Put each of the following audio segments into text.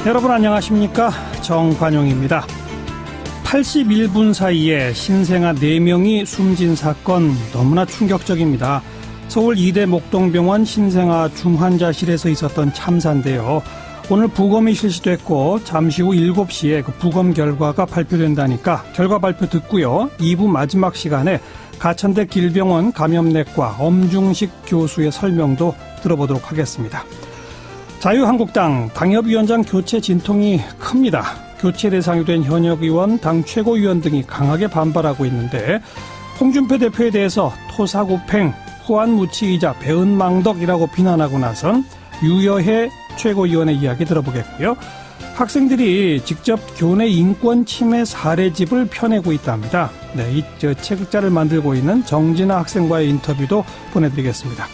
여러분 안녕하십니까? 정관용입니다. 81분 사이에 신생아 4명이 숨진 사건 너무나 충격적입니다. 서울 이대 목동병원 신생아 중환자실에서 있었던 참사인데요. 오늘 부검이 실시됐고 잠시 후 7시에 그 부검 결과가 발표된다니까 결과 발표 듣고요. 2부 마지막 시간에 가천대 길병원 감염내과 엄중식 교수의 설명도 들어보도록 하겠습니다. 자유한국당 당협위원장 교체 진통이 큽니다. 교체 대상이 된 현역 의원, 당 최고위원 등이 강하게 반발하고 있는데 홍준표 대표에 대해서 토사구팽, 후안무치이자 배은망덕이라고 비난하고 나선 유여해 최고위원의 이야기 들어보겠고요. 학생들이 직접 교내 인권 침해 사례집을 펴내고 있답니다. 네, 이 책자를 만들고 있는 정진아 학생과의 인터뷰도 보내드리겠습니다.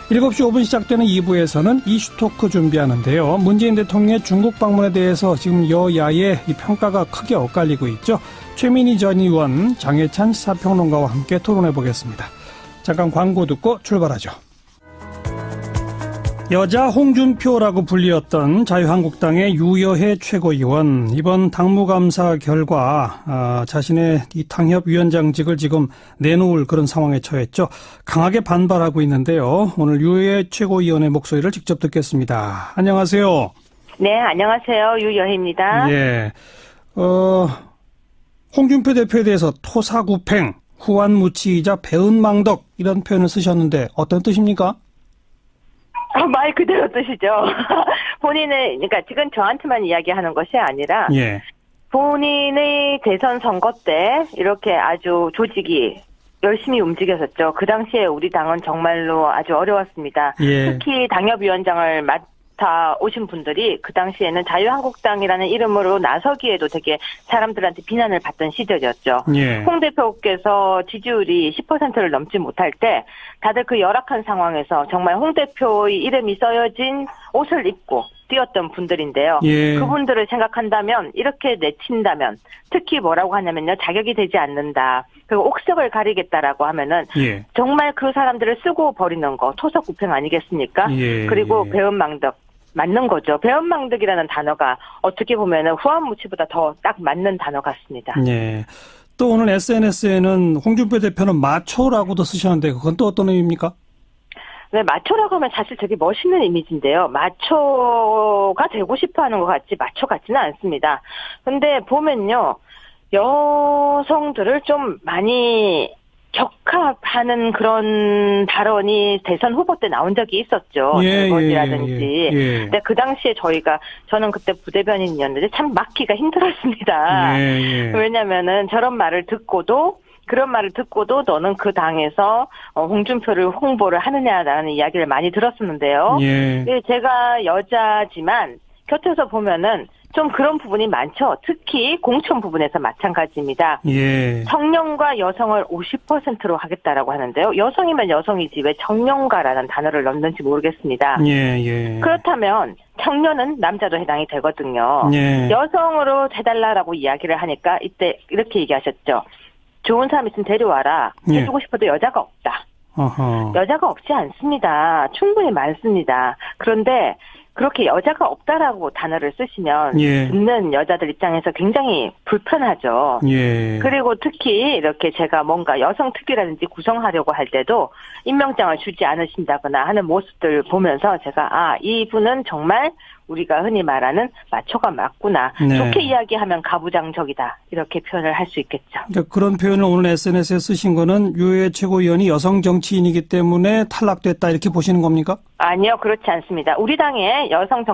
7시 5분 시작되는 2부에서는 이슈토크 준비하는데요. 문재인 대통령의 중국 방문에 대해서 지금 여야의 이 평가가 크게 엇갈리고 있죠. 최민희 전 의원, 장혜찬 시사평론가와 함께 토론해 보겠습니다. 잠깐 광고 듣고 출발하죠. 여자 홍준표라고 불리었던 자유한국당의 유여해 최고위원, 이번 당무감사 결과 자신의 이 당협위원장직을 지금 내놓을 그런 상황에 처했죠. 강하게 반발하고 있는데요. 오늘 유여해 최고위원의 목소리를 직접 듣겠습니다. 안녕하세요. 네, 안녕하세요. 유여해입니다. 예, 홍준표 대표에 대해서 토사구팽, 후안무치이자 배은망덕 이런 표현을 쓰셨는데 어떤 뜻입니까? 말 그대로 뜻이죠. 본인의, 그러니까 지금 저한테만 이야기하는 것이 아니라, 예. 본인의 대선 선거 때 이렇게 아주 조직이 열심히 움직였었죠. 그 당시에 우리 당은 정말로 아주 어려웠습니다. 예. 특히 당협위원장을 맡아 오신 분들이 그 당시에는 자유한국당이라는 이름으로 나서기에도 되게 사람들한테 비난을 받던 시절이었죠. 예. 홍 대표께서 지지율이 10%를 넘지 못할 때 다들 그 열악한 상황에서 정말 홍 대표의 이름이 써여진 옷을 입고 뛰었던 분들인데요. 예. 그분들을 생각한다면 이렇게 내친다면 특히 뭐라고 하냐면요. 자격이 되지 않는다. 그리고 옥석을 가리겠다라고 하면은 예. 정말 그 사람들을 쓰고 버리는 거 토석구팽 아니겠습니까? 예. 그리고 배은망덕. 맞는 거죠. 배은망덕이라는 단어가 어떻게 보면은 후안무치보다 더 딱 맞는 단어 같습니다. 예. 또 오늘 SNS에는 홍준표 대표는 마초라고도 쓰셨는데 그건 또 어떤 의미입니까? 네, 마초라고 하면 사실 되게 멋있는 이미지인데요. 마초가 되고 싶어 하는 것 같지 마초 같지는 않습니다. 근데 보면요. 여성들을 좀 많이 격하하는 그런 발언이 대선 후보 때 나온 적이 있었죠. 대법이라든지. 근데 그 당시에 저는 그때 부대변인이었는데 참 막기가 힘들었습니다. 왜냐면은 그런 말을 듣고도 너는 그 당에서 홍준표를 홍보를 하느냐라는 이야기를 많이 들었었는데요. 제가 여자지만 곁에서 보면은 좀 그런 부분이 많죠. 특히 공천 부분에서 마찬가지입니다. 예. 청년과 여성을 50%로 하겠다라고 하는데요. 여성이면 여성이지 왜 청년가라는 단어를 넣는지 모르겠습니다. 예. 그렇다면 청년은 남자도 해당이 되거든요. 예. 여성으로 해달라라고 이야기를 하니까 이때 이렇게 얘기하셨죠. 좋은 사람 있으면 데려와라. 해주고 싶어도 여자가 없다. 어허. 여자가 없지 않습니다. 충분히 많습니다. 그런데 그렇게 여자가 없다라고 단어를 쓰시면 듣는 여자들 입장에서 굉장히 불편하죠. 그리고 특히 이렇게 제가 뭔가 여성 특기라든지 구성하려고 할 때도 임명장을 주지 않으신다거나 하는 모습들 보면서 제가 이분은 정말 우리가 흔히 말하는 마초가 맞구나. 네. 좋게 이야기하면 가부장적이다. 이렇게 표현을 할 수 있겠죠. 그러니까 그런 표현을 오늘 SNS에 쓰신 거는 유해 최고위원이 여성 정치인이기 때문에 탈락됐다 이렇게 보시는 겁니까? 아니요. 그렇지 않습니다. 우리 당의 여성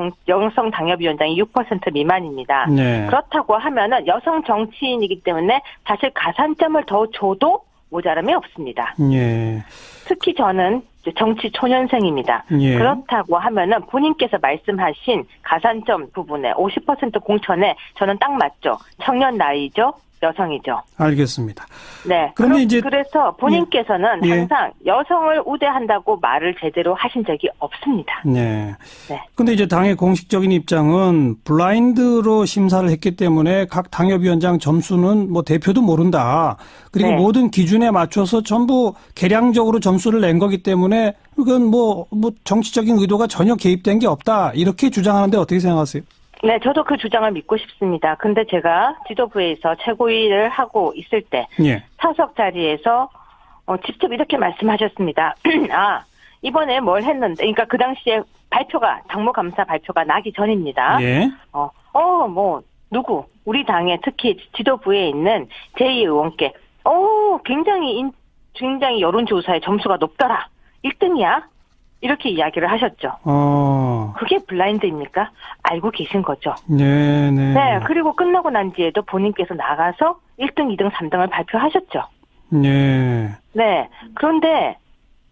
당협위원장이 6% 미만입니다. 네. 그렇다고 하면은 여성 정치인이기 때문에 사실 가산점을 더 줘도 모자람이 없습니다. 예. 특히 저는 정치 초년생입니다. 예. 그렇다고 하면은 본인께서 말씀하신 가산점 부분에 50% 공천에 저는 딱 맞죠. 청년 나이죠. 여성이죠. 알겠습니다. 네. 그래서 본인께서는 항상 여성을 우대한다고 말을 제대로 하신 적이 없습니다. 네. 근데 이제 당의 공식적인 입장은 블라인드로 심사를 했기 때문에 각 당협위원장 점수는 뭐 대표도 모른다. 그리고 모든 기준에 맞춰서 전부 계량적으로 점수를 낸 거기 때문에 이건 뭐 정치적인 의도가 전혀 개입된 게 없다. 이렇게 주장하는데 어떻게 생각하세요? 네, 저도 그 주장을 믿고 싶습니다. 근데 제가 지도부에서 최고위를 하고 있을 때 예. 사석 자리에서 직접 이렇게 말씀하셨습니다. 이번에 뭘 했는데, 그러니까 그 당시에 당무감사 발표가 나기 전입니다. 예. 누구, 우리 당에 특히 지도부에 있는 제2의원께, 굉장히 여론조사의 점수가 높더라. 1등이야. 이렇게 이야기를 하셨죠. 그게 블라인드입니까? 알고 계신 거죠. 네. 네, 그리고 끝나고 난 뒤에도 본인께서 나가서 1등, 2등, 3등을 발표하셨죠. 네. 네, 그런데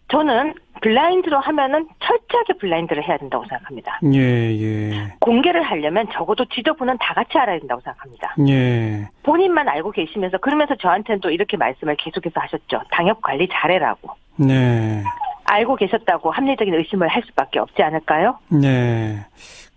저는 블라인드로 하면은 철저하게 블라인드를 해야 된다고 생각합니다. 예. 공개를 하려면 적어도 지도부는 다 같이 알아야 된다고 생각합니다. 예. 본인만 알고 계시면서 그러면서 저한테는 또 이렇게 말씀을 계속해서 하셨죠. 당협 관리 잘해라고. 네. 알고 계셨다고 합리적인 의심을 할 수밖에 없지 않을까요? 네.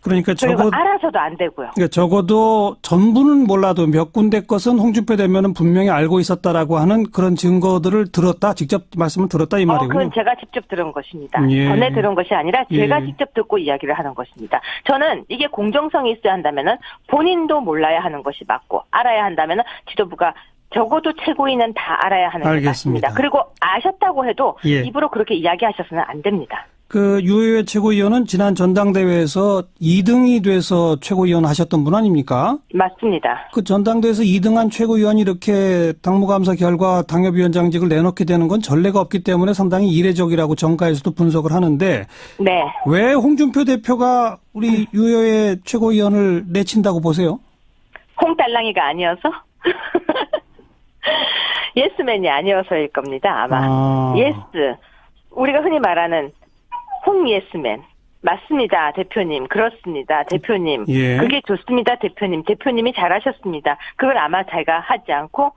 그러니까 그리고 알아서도 안 되고요. 그러니까 적어도 전부는 몰라도 몇 군데 것은 홍준표 대변은 분명히 알고 있었다라고 하는 그런 증거들을 직접 말씀을 들었다 이 말이군요. 그건 제가 직접 들은 것입니다. 예. 전에 들은 것이 아니라 제가 직접 듣고 이야기를 하는 것입니다. 저는 이게 공정성이 있어야 한다면은 본인도 몰라야 하는 것이 맞고 알아야 한다면은 지도부가 적어도 최고위는 다 알아야 하는 게 맞습니다. 그리고 아셨다고 해도 입으로 그렇게 이야기하셔서는 안 됩니다. 그 유효회 최고위원은 지난 전당대회에서 2등이 돼서 최고위원 하셨던 분 아닙니까? 맞습니다. 그 전당대회에서 2등한 최고위원이 이렇게 당무감사 결과 당협위원장직을 내놓게 되는 건 전례가 없기 때문에 상당히 이례적이라고 정가에서도 분석을 하는데 네. 왜 홍준표 대표가 우리 유효회 최고위원을 내친다고 보세요? 홍달랑이가 아니어서? 예스맨이 아니어서일 겁니다. 아마. 예스. 우리가 흔히 말하는 홍예스맨. 맞습니다, 대표님. 그렇습니다, 대표님. 예. 그게 좋습니다, 대표님. 대표님이 잘하셨습니다. 그걸 아마 제가 하지 않고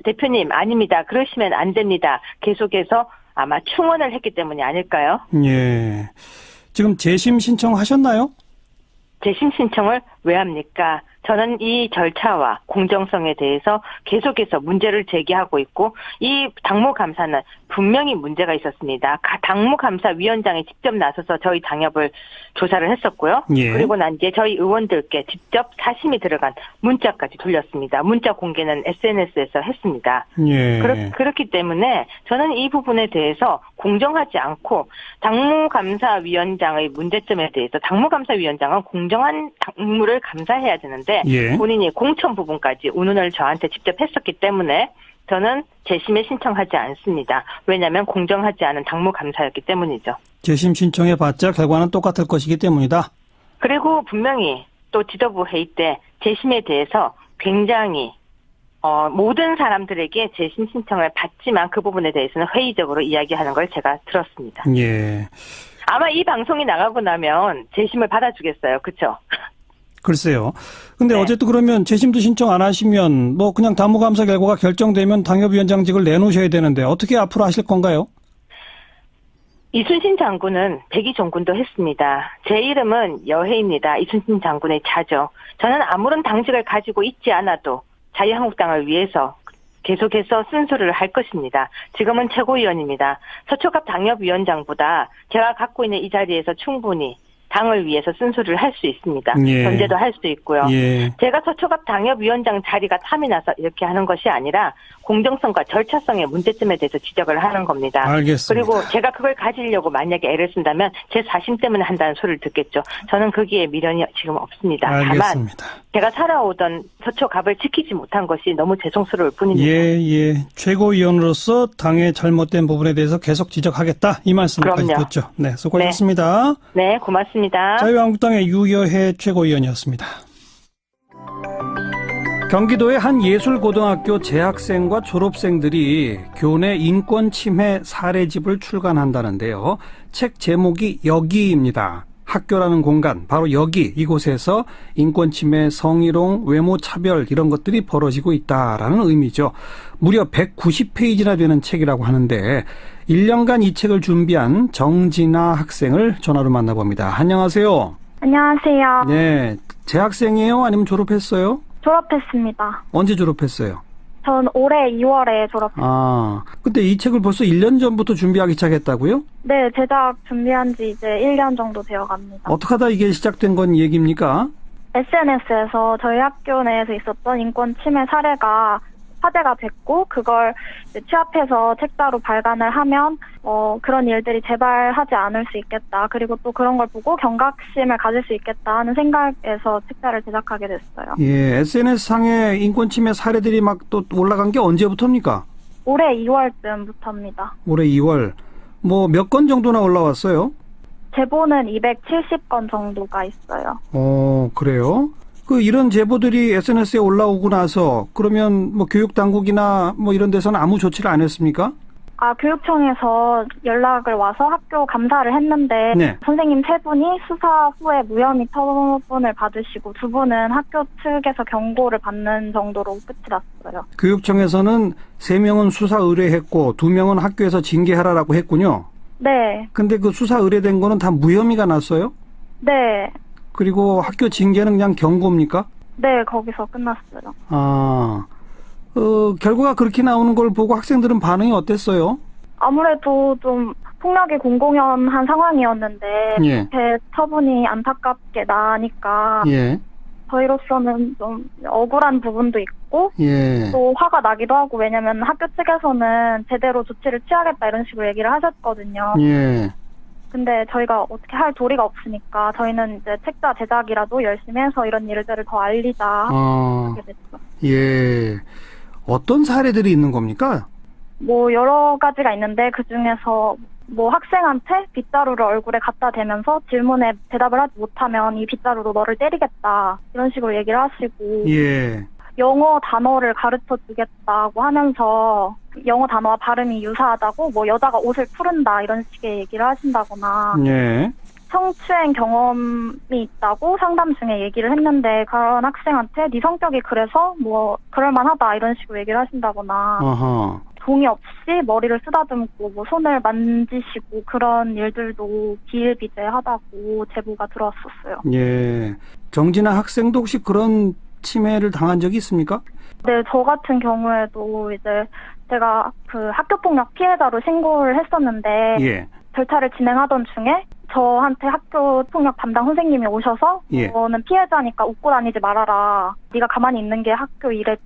대표님 아닙니다. 그러시면 안 됩니다. 계속해서 아마 충원을 했기 때문이 아닐까요? 예. 지금 재심 신청하셨나요? 재심 신청을 왜 합니까? 저는 이 절차와 공정성에 대해서 계속해서 문제를 제기하고 있고 이 당무감사는 분명히 문제가 있었습니다. 당무감사위원장이 직접 나서서 저희 당협을 조사를 했었고요. 예. 그리고 난 뒤에 저희 의원들께 직접 사심이 들어간 문자까지 돌렸습니다. 문자 공개는 SNS에서 했습니다. 예. 그렇기 때문에 저는 이 부분에 대해서 공정하지 않고 당무감사위원장의 문제점에 대해서 당무감사위원장은 공정한 당무를 감사해야 되는데 예. 본인이 공천 부분까지 운운을 저한테 직접 했었기 때문에 저는 재심에 신청하지 않습니다. 왜냐하면 공정하지 않은 당무감사였기 때문이죠. 재심 신청해봤자 결과는 똑같을 것이기 때문이다. 그리고 분명히 또 지도부 회의 때 재심에 대해서 굉장히 모든 사람들에게 재심 신청을 받지만 그 부분에 대해서는 회의적으로 이야기하는 걸 제가 들었습니다. 예. 아마 이 방송이 나가고 나면 재심을 받아주겠어요. 그렇죠? 글쎄요. 근데 어쨌든 그러면 재심도 신청 안 하시면 뭐 그냥 당무감사 결과가 결정되면 당협위원장직을 내놓으셔야 되는데 어떻게 앞으로 하실 건가요? 이순신 장군은 백의종군도 했습니다. 제 이름은 여혜입니다. 이순신 장군의 자죠. 저는 아무런 당직을 가지고 있지 않아도 자유한국당을 위해서 계속해서 쓴소리를 할 것입니다. 지금은 최고위원입니다. 서초갑 당협위원장보다 제가 갖고 있는 이 자리에서 충분히 당을 위해서 쓴소리를 할 수 있습니다. 예. 견제도 할 수 있고요. 예. 제가 서초갑 당협위원장 자리가 탐이 나서 이렇게 하는 것이 아니라 공정성과 절차성의 문제점에 대해서 지적을 하는 겁니다. 알겠습니다. 그리고 제가 그걸 가지려고 만약에 애를 쓴다면 제 사심 때문에 한다는 소리를 듣겠죠. 저는 거기에 미련이 지금 없습니다. 알겠습니다. 다만 제가 살아오던 서초갑을 지키지 못한 것이 너무 죄송스러울 뿐입니다. 예. 최고위원으로서 당의 잘못된 부분에 대해서 계속 지적하겠다. 이 말씀까지 듣죠. 네, 수고하셨습니다. 네, 고맙습니다. 자유한국당의 유여혜 최고위원이었습니다. 경기도의 한 예술고등학교 재학생과 졸업생들이 교내 인권 침해 사례집을 출간한다는데요. 책 제목이 여기입니다. 학교라는 공간, 바로 여기, 이곳에서 인권 침해, 성희롱, 외모 차별 이런 것들이 벌어지고 있다라는 의미죠. 무려 190페이지나 되는 책이라고 하는데 1년간 이 책을 준비한 정진아 학생을 전화로 만나봅니다. 안녕하세요. 안녕하세요. 네, 재학생이에요? 아니면 졸업했어요? 졸업했습니다. 언제 졸업했어요? 전 올해 2월에 졸업했어요. 근데 이 책을 벌써 1년 전부터 준비하기 시작했다고요? 네, 제작 준비한 지 이제 1년 정도 되어갑니다. 어떻게 하다 이게 시작된 건 얘기입니까? SNS에서 저희 학교 내에서 있었던 인권 침해 사례가 화제가 됐고 그걸 이제 취합해서 책자로 발간을 하면 그런 일들이 재발하지 않을 수 있겠다. 그리고 또 그런 걸 보고 경각심을 가질 수 있겠다 하는 생각에서 책자를 제작하게 됐어요. 예, SNS상에 인권 침해 사례들이 막 또 올라간 게 언제부터입니까? 올해 2월쯤부터입니다. 올해 2월. 뭐 몇 건 정도나 올라왔어요? 제보는 270건 정도가 있어요. 그래요? 이런 제보들이 SNS에 올라오고 나서 그러면 뭐 교육 당국이나 뭐 이런 데서는 아무 조치를 안 했습니까? 교육청에서 연락을 와서 학교 감사를 했는데 네. 선생님 3분이 수사 후에 무혐의 처분을 받으시고 2분은 학교 측에서 경고를 받는 정도로 끝이 났어요. 교육청에서는 3명은 수사 의뢰했고 2명은 학교에서 징계하라라고 했군요. 네. 근데 그 수사 의뢰된 거는 다 무혐의가 났어요? 네. 그리고 학교 징계는 그냥 경고입니까? 네, 거기서 끝났어요. 결과가 그렇게 나오는 걸 보고 학생들은 반응이 어땠어요? 아무래도 좀 폭력이 공공연한 상황이었는데 예. 이렇게 처분이 안타깝게 나니까 예. 저희로서는 좀 억울한 부분도 있고 예. 또 화가 나기도 하고 왜냐면 학교 측에서는 제대로 조치를 취하겠다 이런 식으로 얘기를 하셨거든요. 예. 근데 저희가 어떻게 할 도리가 없으니까 저희는 이제 책자 제작이라도 열심히 해서 이런 일들을 더 알리자 하게 됐죠. 예. 어떤 사례들이 있는 겁니까? 뭐 여러 가지가 있는데 그중에서 뭐 학생한테 빗자루를 얼굴에 갖다 대면서 질문에 대답을 하지 못하면 이 빗자루로 너를 때리겠다 이런 식으로 얘기를 하시고 예. 영어 단어를 가르쳐 주겠다고 하면서 영어 단어와 발음이 유사하다고 뭐 여자가 옷을 푸른다 이런 식의 얘기를 하신다거나 예. 성추행 경험이 있다고 상담 중에 얘기를 했는데 그런 학생한테 네 성격이 그래서 뭐 그럴만하다 이런 식으로 얘기를 하신다거나 어허. 동의 없이 머리를 쓰다듬고 뭐 손을 만지시고 그런 일들도 비일비재하다고 제보가 들어왔었어요. 예. 정진아 학생도 혹시 그런 침해를 당한 적이 있습니까? 네, 저 같은 경우에도 이제 제가 그 학교폭력 피해자로 신고를 했었는데 예. 절차를 진행하던 중에 저한테 학교폭력 담당 선생님이 오셔서 예. 너는 피해자니까 웃고 다니지 말아라. 네가 가만히 있는 게 학교 일을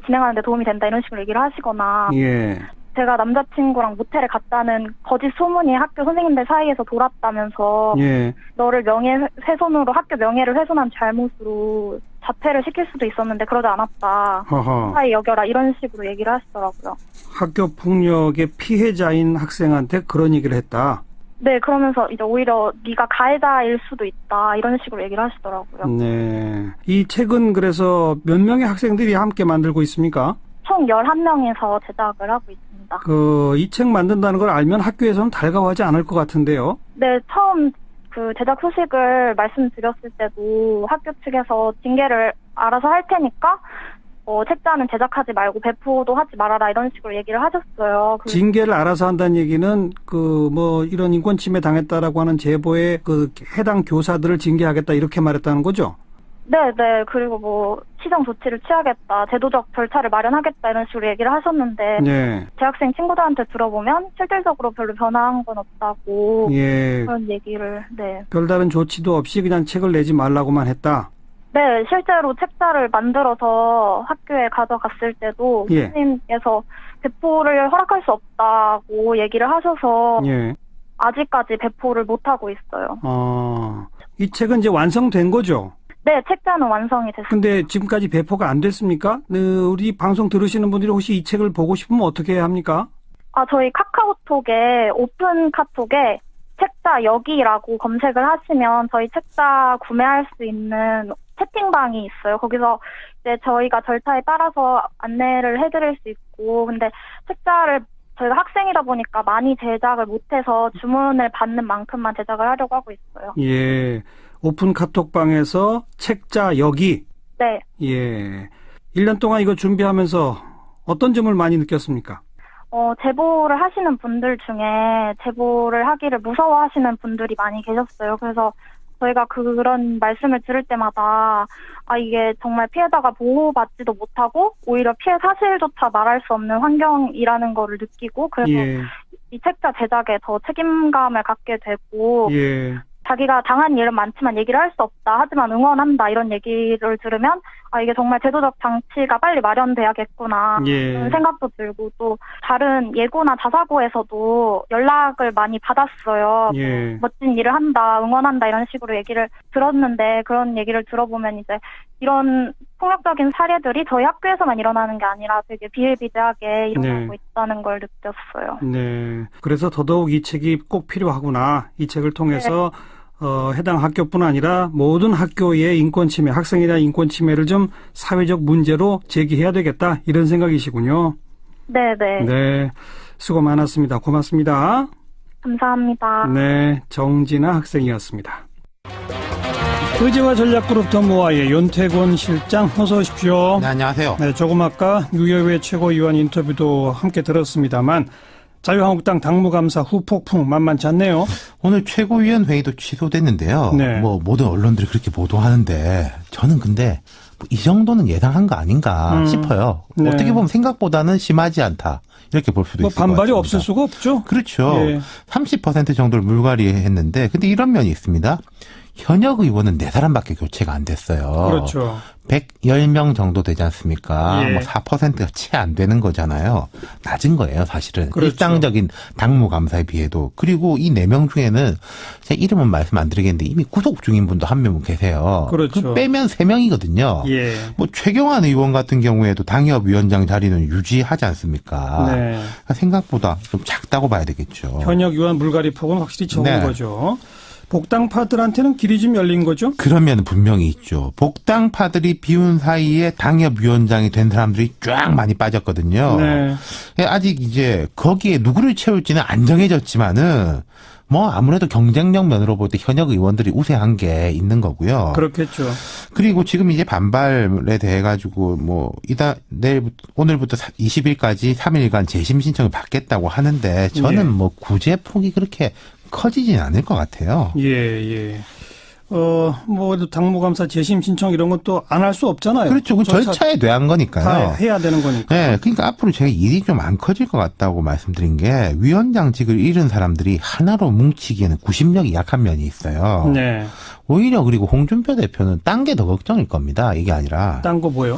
진행하는 데 도움이 된다 이런 식으로 얘기를 하시거나 예. 제가 남자친구랑 모텔에 갔다는 거짓 소문이 학교 선생님들 사이에서 돌았다면서 예. 너를 명예훼손으로 학교 명예를 훼손한 잘못으로 자퇴를 시킬 수도 있었는데 그러지 않았다. 사이 여겨라 이런 식으로 얘기를 하시더라고요. 학교 폭력의 피해자인 학생한테 그런 얘기를 했다. 네, 그러면서 이제 오히려 네가 가해자일 수도 있다 이런 식으로 얘기를 하시더라고요. 네. 이 책은 그래서 몇 명의 학생들이 함께 만들고 있습니까? 총 11명에서 제작을 하고 있습니다. 이 책 만든다는 걸 알면 학교에서는 달가워하지 않을 것 같은데요. 네, 처음 그 제작 소식을 말씀드렸을 때도 학교 측에서 징계를 알아서 할 테니까 책자는 제작하지 말고 배포도 하지 말아라 이런 식으로 얘기를 하셨어요. 징계를 알아서 한다는 얘기는 이런 인권 침해 당했다라고 하는 제보에 해당 교사들을 징계하겠다 이렇게 말했다는 거죠? 네. 그리고 뭐 시정 조치를 취하겠다, 제도적 절차를 마련하겠다 이런 식으로 얘기를 하셨는데 네. 대학생 친구들한테 들어보면 실질적으로 별로 변화한 건 없다고 예. 그런 얘기를 네. 별다른 조치도 없이 그냥 책을 내지 말라고만 했다. 네, 실제로 책자를 만들어서 학교에 가져갔을 때도 예. 선생님께서 배포를 허락할 수 없다고 얘기를 하셔서 예. 아직까지 배포를 못하고 있어요. 이 책은 이제 완성된 거죠? 네, 책자는 완성이 됐습니다. 근데 지금까지 배포가 안 됐습니까? 우리 방송 들으시는 분들이 혹시 이 책을 보고 싶으면 어떻게 해야 합니까? 저희 카카오톡에 오픈 카톡에 책자 여기라고 검색을 하시면 저희 책자 구매할 수 있는 채팅방이 있어요. 거기서 이제 저희가 절차에 따라서 안내를 해드릴 수 있고, 근데 책자를 저희가 학생이다 보니까 많이 제작을 못해서 주문을 받는 만큼만 제작을 하려고 하고 있어요. 예. 오픈 카톡방에서 책자 여기. 네. 예. 1년 동안 이거 준비하면서 어떤 점을 많이 느꼈습니까? 제보를 하시는 분들 중에 제보를 하기를 무서워하시는 분들이 많이 계셨어요. 그래서 저희가 그런 말씀을 들을 때마다 이게 정말 피해자가 보호받지도 못하고 오히려 피해 사실조차 말할 수 없는 환경이라는 거를 느끼고 그래서 예. 이 책자 제작에 더 책임감을 갖게 되고 예. 자기가 당한 일은 많지만 얘기를 할 수 없다. 하지만 응원한다. 이런 얘기를 들으면 이게 정말 제도적 장치가 빨리 마련돼야겠구나. 그런 생각도 들고 또 다른 예고나 자사고에서도 연락을 많이 받았어요. 멋진 일을 한다. 응원한다. 이런 식으로 얘기를 들었는데 그런 얘기를 들어보면 이제 이런 폭력적인 사례들이 저희 학교에서만 일어나는 게 아니라 되게 비일비재하게 일어나고 있다는 걸 느꼈어요. 네. 그래서 더더욱 이 책이 꼭 필요하구나. 이 책을 통해서 해당 학교뿐 아니라 모든 학교의 인권침해, 학생에 대한 인권침해를 좀 사회적 문제로 제기해야 되겠다. 이런 생각이시군요. 네네. 네. 수고 많았습니다. 고맙습니다. 감사합니다. 네. 정진아 학생이었습니다. 의제와 전략그룹 더모아의 윤태곤 실장 어서 오십시오. 네, 안녕하세요. 네, 조금 아까 유여회 최고위원 인터뷰도 함께 들었습니다만 자유한국당 당무감사 후폭풍 만만치 않네요. 오늘 최고위원 회의도 취소됐는데요. 네. 모든 언론들이 그렇게 보도하는데 저는 근데 이 정도는 예상한 거 아닌가 싶어요. 네. 어떻게 보면 생각보다는 심하지 않다. 이렇게 볼 수도 있을 것 같습니다. 반발이 없을 수가 없죠. 그렇죠. 예. 30% 정도를 물갈이했는데 근데 이런 면이 있습니다. 현역 의원은 4사람밖에 교체가 안 됐어요. 그렇죠. 110명 정도 되지 않습니까? 예. 4%가 채 안 되는 거잖아요. 낮은 거예요, 사실은. 그렇죠. 일상적인 당무감사에 비해도. 그리고 이 4명 중에는 제 이름은 말씀 안 드리겠는데 이미 구속 중인 분도 한 명 계세요. 그렇죠. 빼면 3명이거든요. 예. 최경환 의원 같은 경우에도 당협위원장 자리는 유지하지 않습니까? 네. 생각보다 좀 작다고 봐야 되겠죠. 현역 의원 물갈이 폭은 확실히 적은 네. 거죠. 복당파들한테는 길이 좀 열린 거죠? 그러면 분명히 있죠. 복당파들이 비운 사이에 당협위원장이 된 사람들이 쫙 많이 빠졌거든요. 네. 아직 이제 거기에 누구를 채울지는 안 정해졌지만은 아무래도 경쟁력 면으로 볼 때 현역 의원들이 우세한 게 있는 거고요. 그렇겠죠. 그리고 지금 이제 반발에 대해 가지고 오늘부터 20일까지 3일간 재심 신청을 받겠다고 하는데 저는 구제 폭이 그렇게 커지진 않을 것 같아요. 예. 당무감사 재심 신청 이런 것도 안 할 수 없잖아요. 그렇죠. 그 절차에 대한 거니까요. 다 해야 되는 거니까. 네. 그러니까 앞으로 제가 일이 좀 안 커질 것 같다고 말씀드린 게 위원장직을 잃은 사람들이 하나로 뭉치기에는 구심력이 약한 면이 있어요. 네. 오히려 그리고 홍준표 대표는 딴 게 더 걱정일 겁니다. 이게 아니라. 딴 거 뭐요?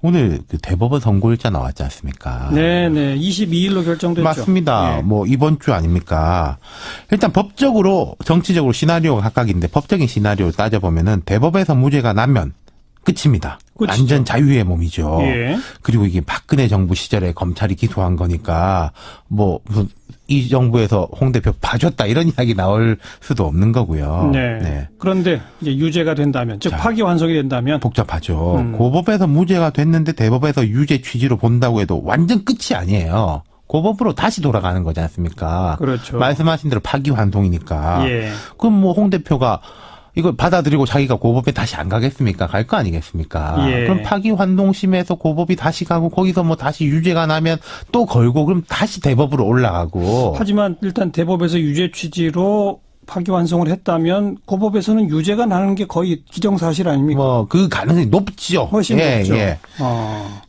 오늘 그 대법원 선고일자 나왔지 않습니까? 네네. 22일로 결정됐죠. 맞습니다. 예. 이번 주 아닙니까? 일단 법적으로, 정치적으로 시나리오가 각각인데 법적인 시나리오를 따져보면은 대법에서 무죄가 나면 끝입니다. 끝이죠. 완전 자유의 몸이죠. 예. 그리고 이게 박근혜 정부 시절에 검찰이 기소한 거니까 무슨 이 정부에서 홍 대표 봐줬다 이런 이야기 나올 수도 없는 거고요. 네. 그런데 이제 유죄가 된다면, 즉 파기환송이 된다면 복잡하죠. 고법에서 무죄가 됐는데 대법에서 유죄 취지로 본다고 해도 완전 끝이 아니에요. 고법으로 다시 돌아가는 거지 않습니까? 그렇죠. 말씀하신 대로 파기환송이니까. 예. 그럼 홍 대표가 이걸 받아들이고 자기가 고법에 다시 안 가겠습니까? 갈 거 아니겠습니까? 예. 그럼 파기환송심에서 고법이 다시 가고 거기서 다시 유죄가 나면 또 걸고 그럼 다시 대법으로 올라가고. 하지만 일단 대법에서 유죄 취지로 파기환송을 했다면 고법에서는 유죄가 나는 게 거의 기정사실 아닙니까? 그 가능성이 높죠. 훨씬 높죠. 예.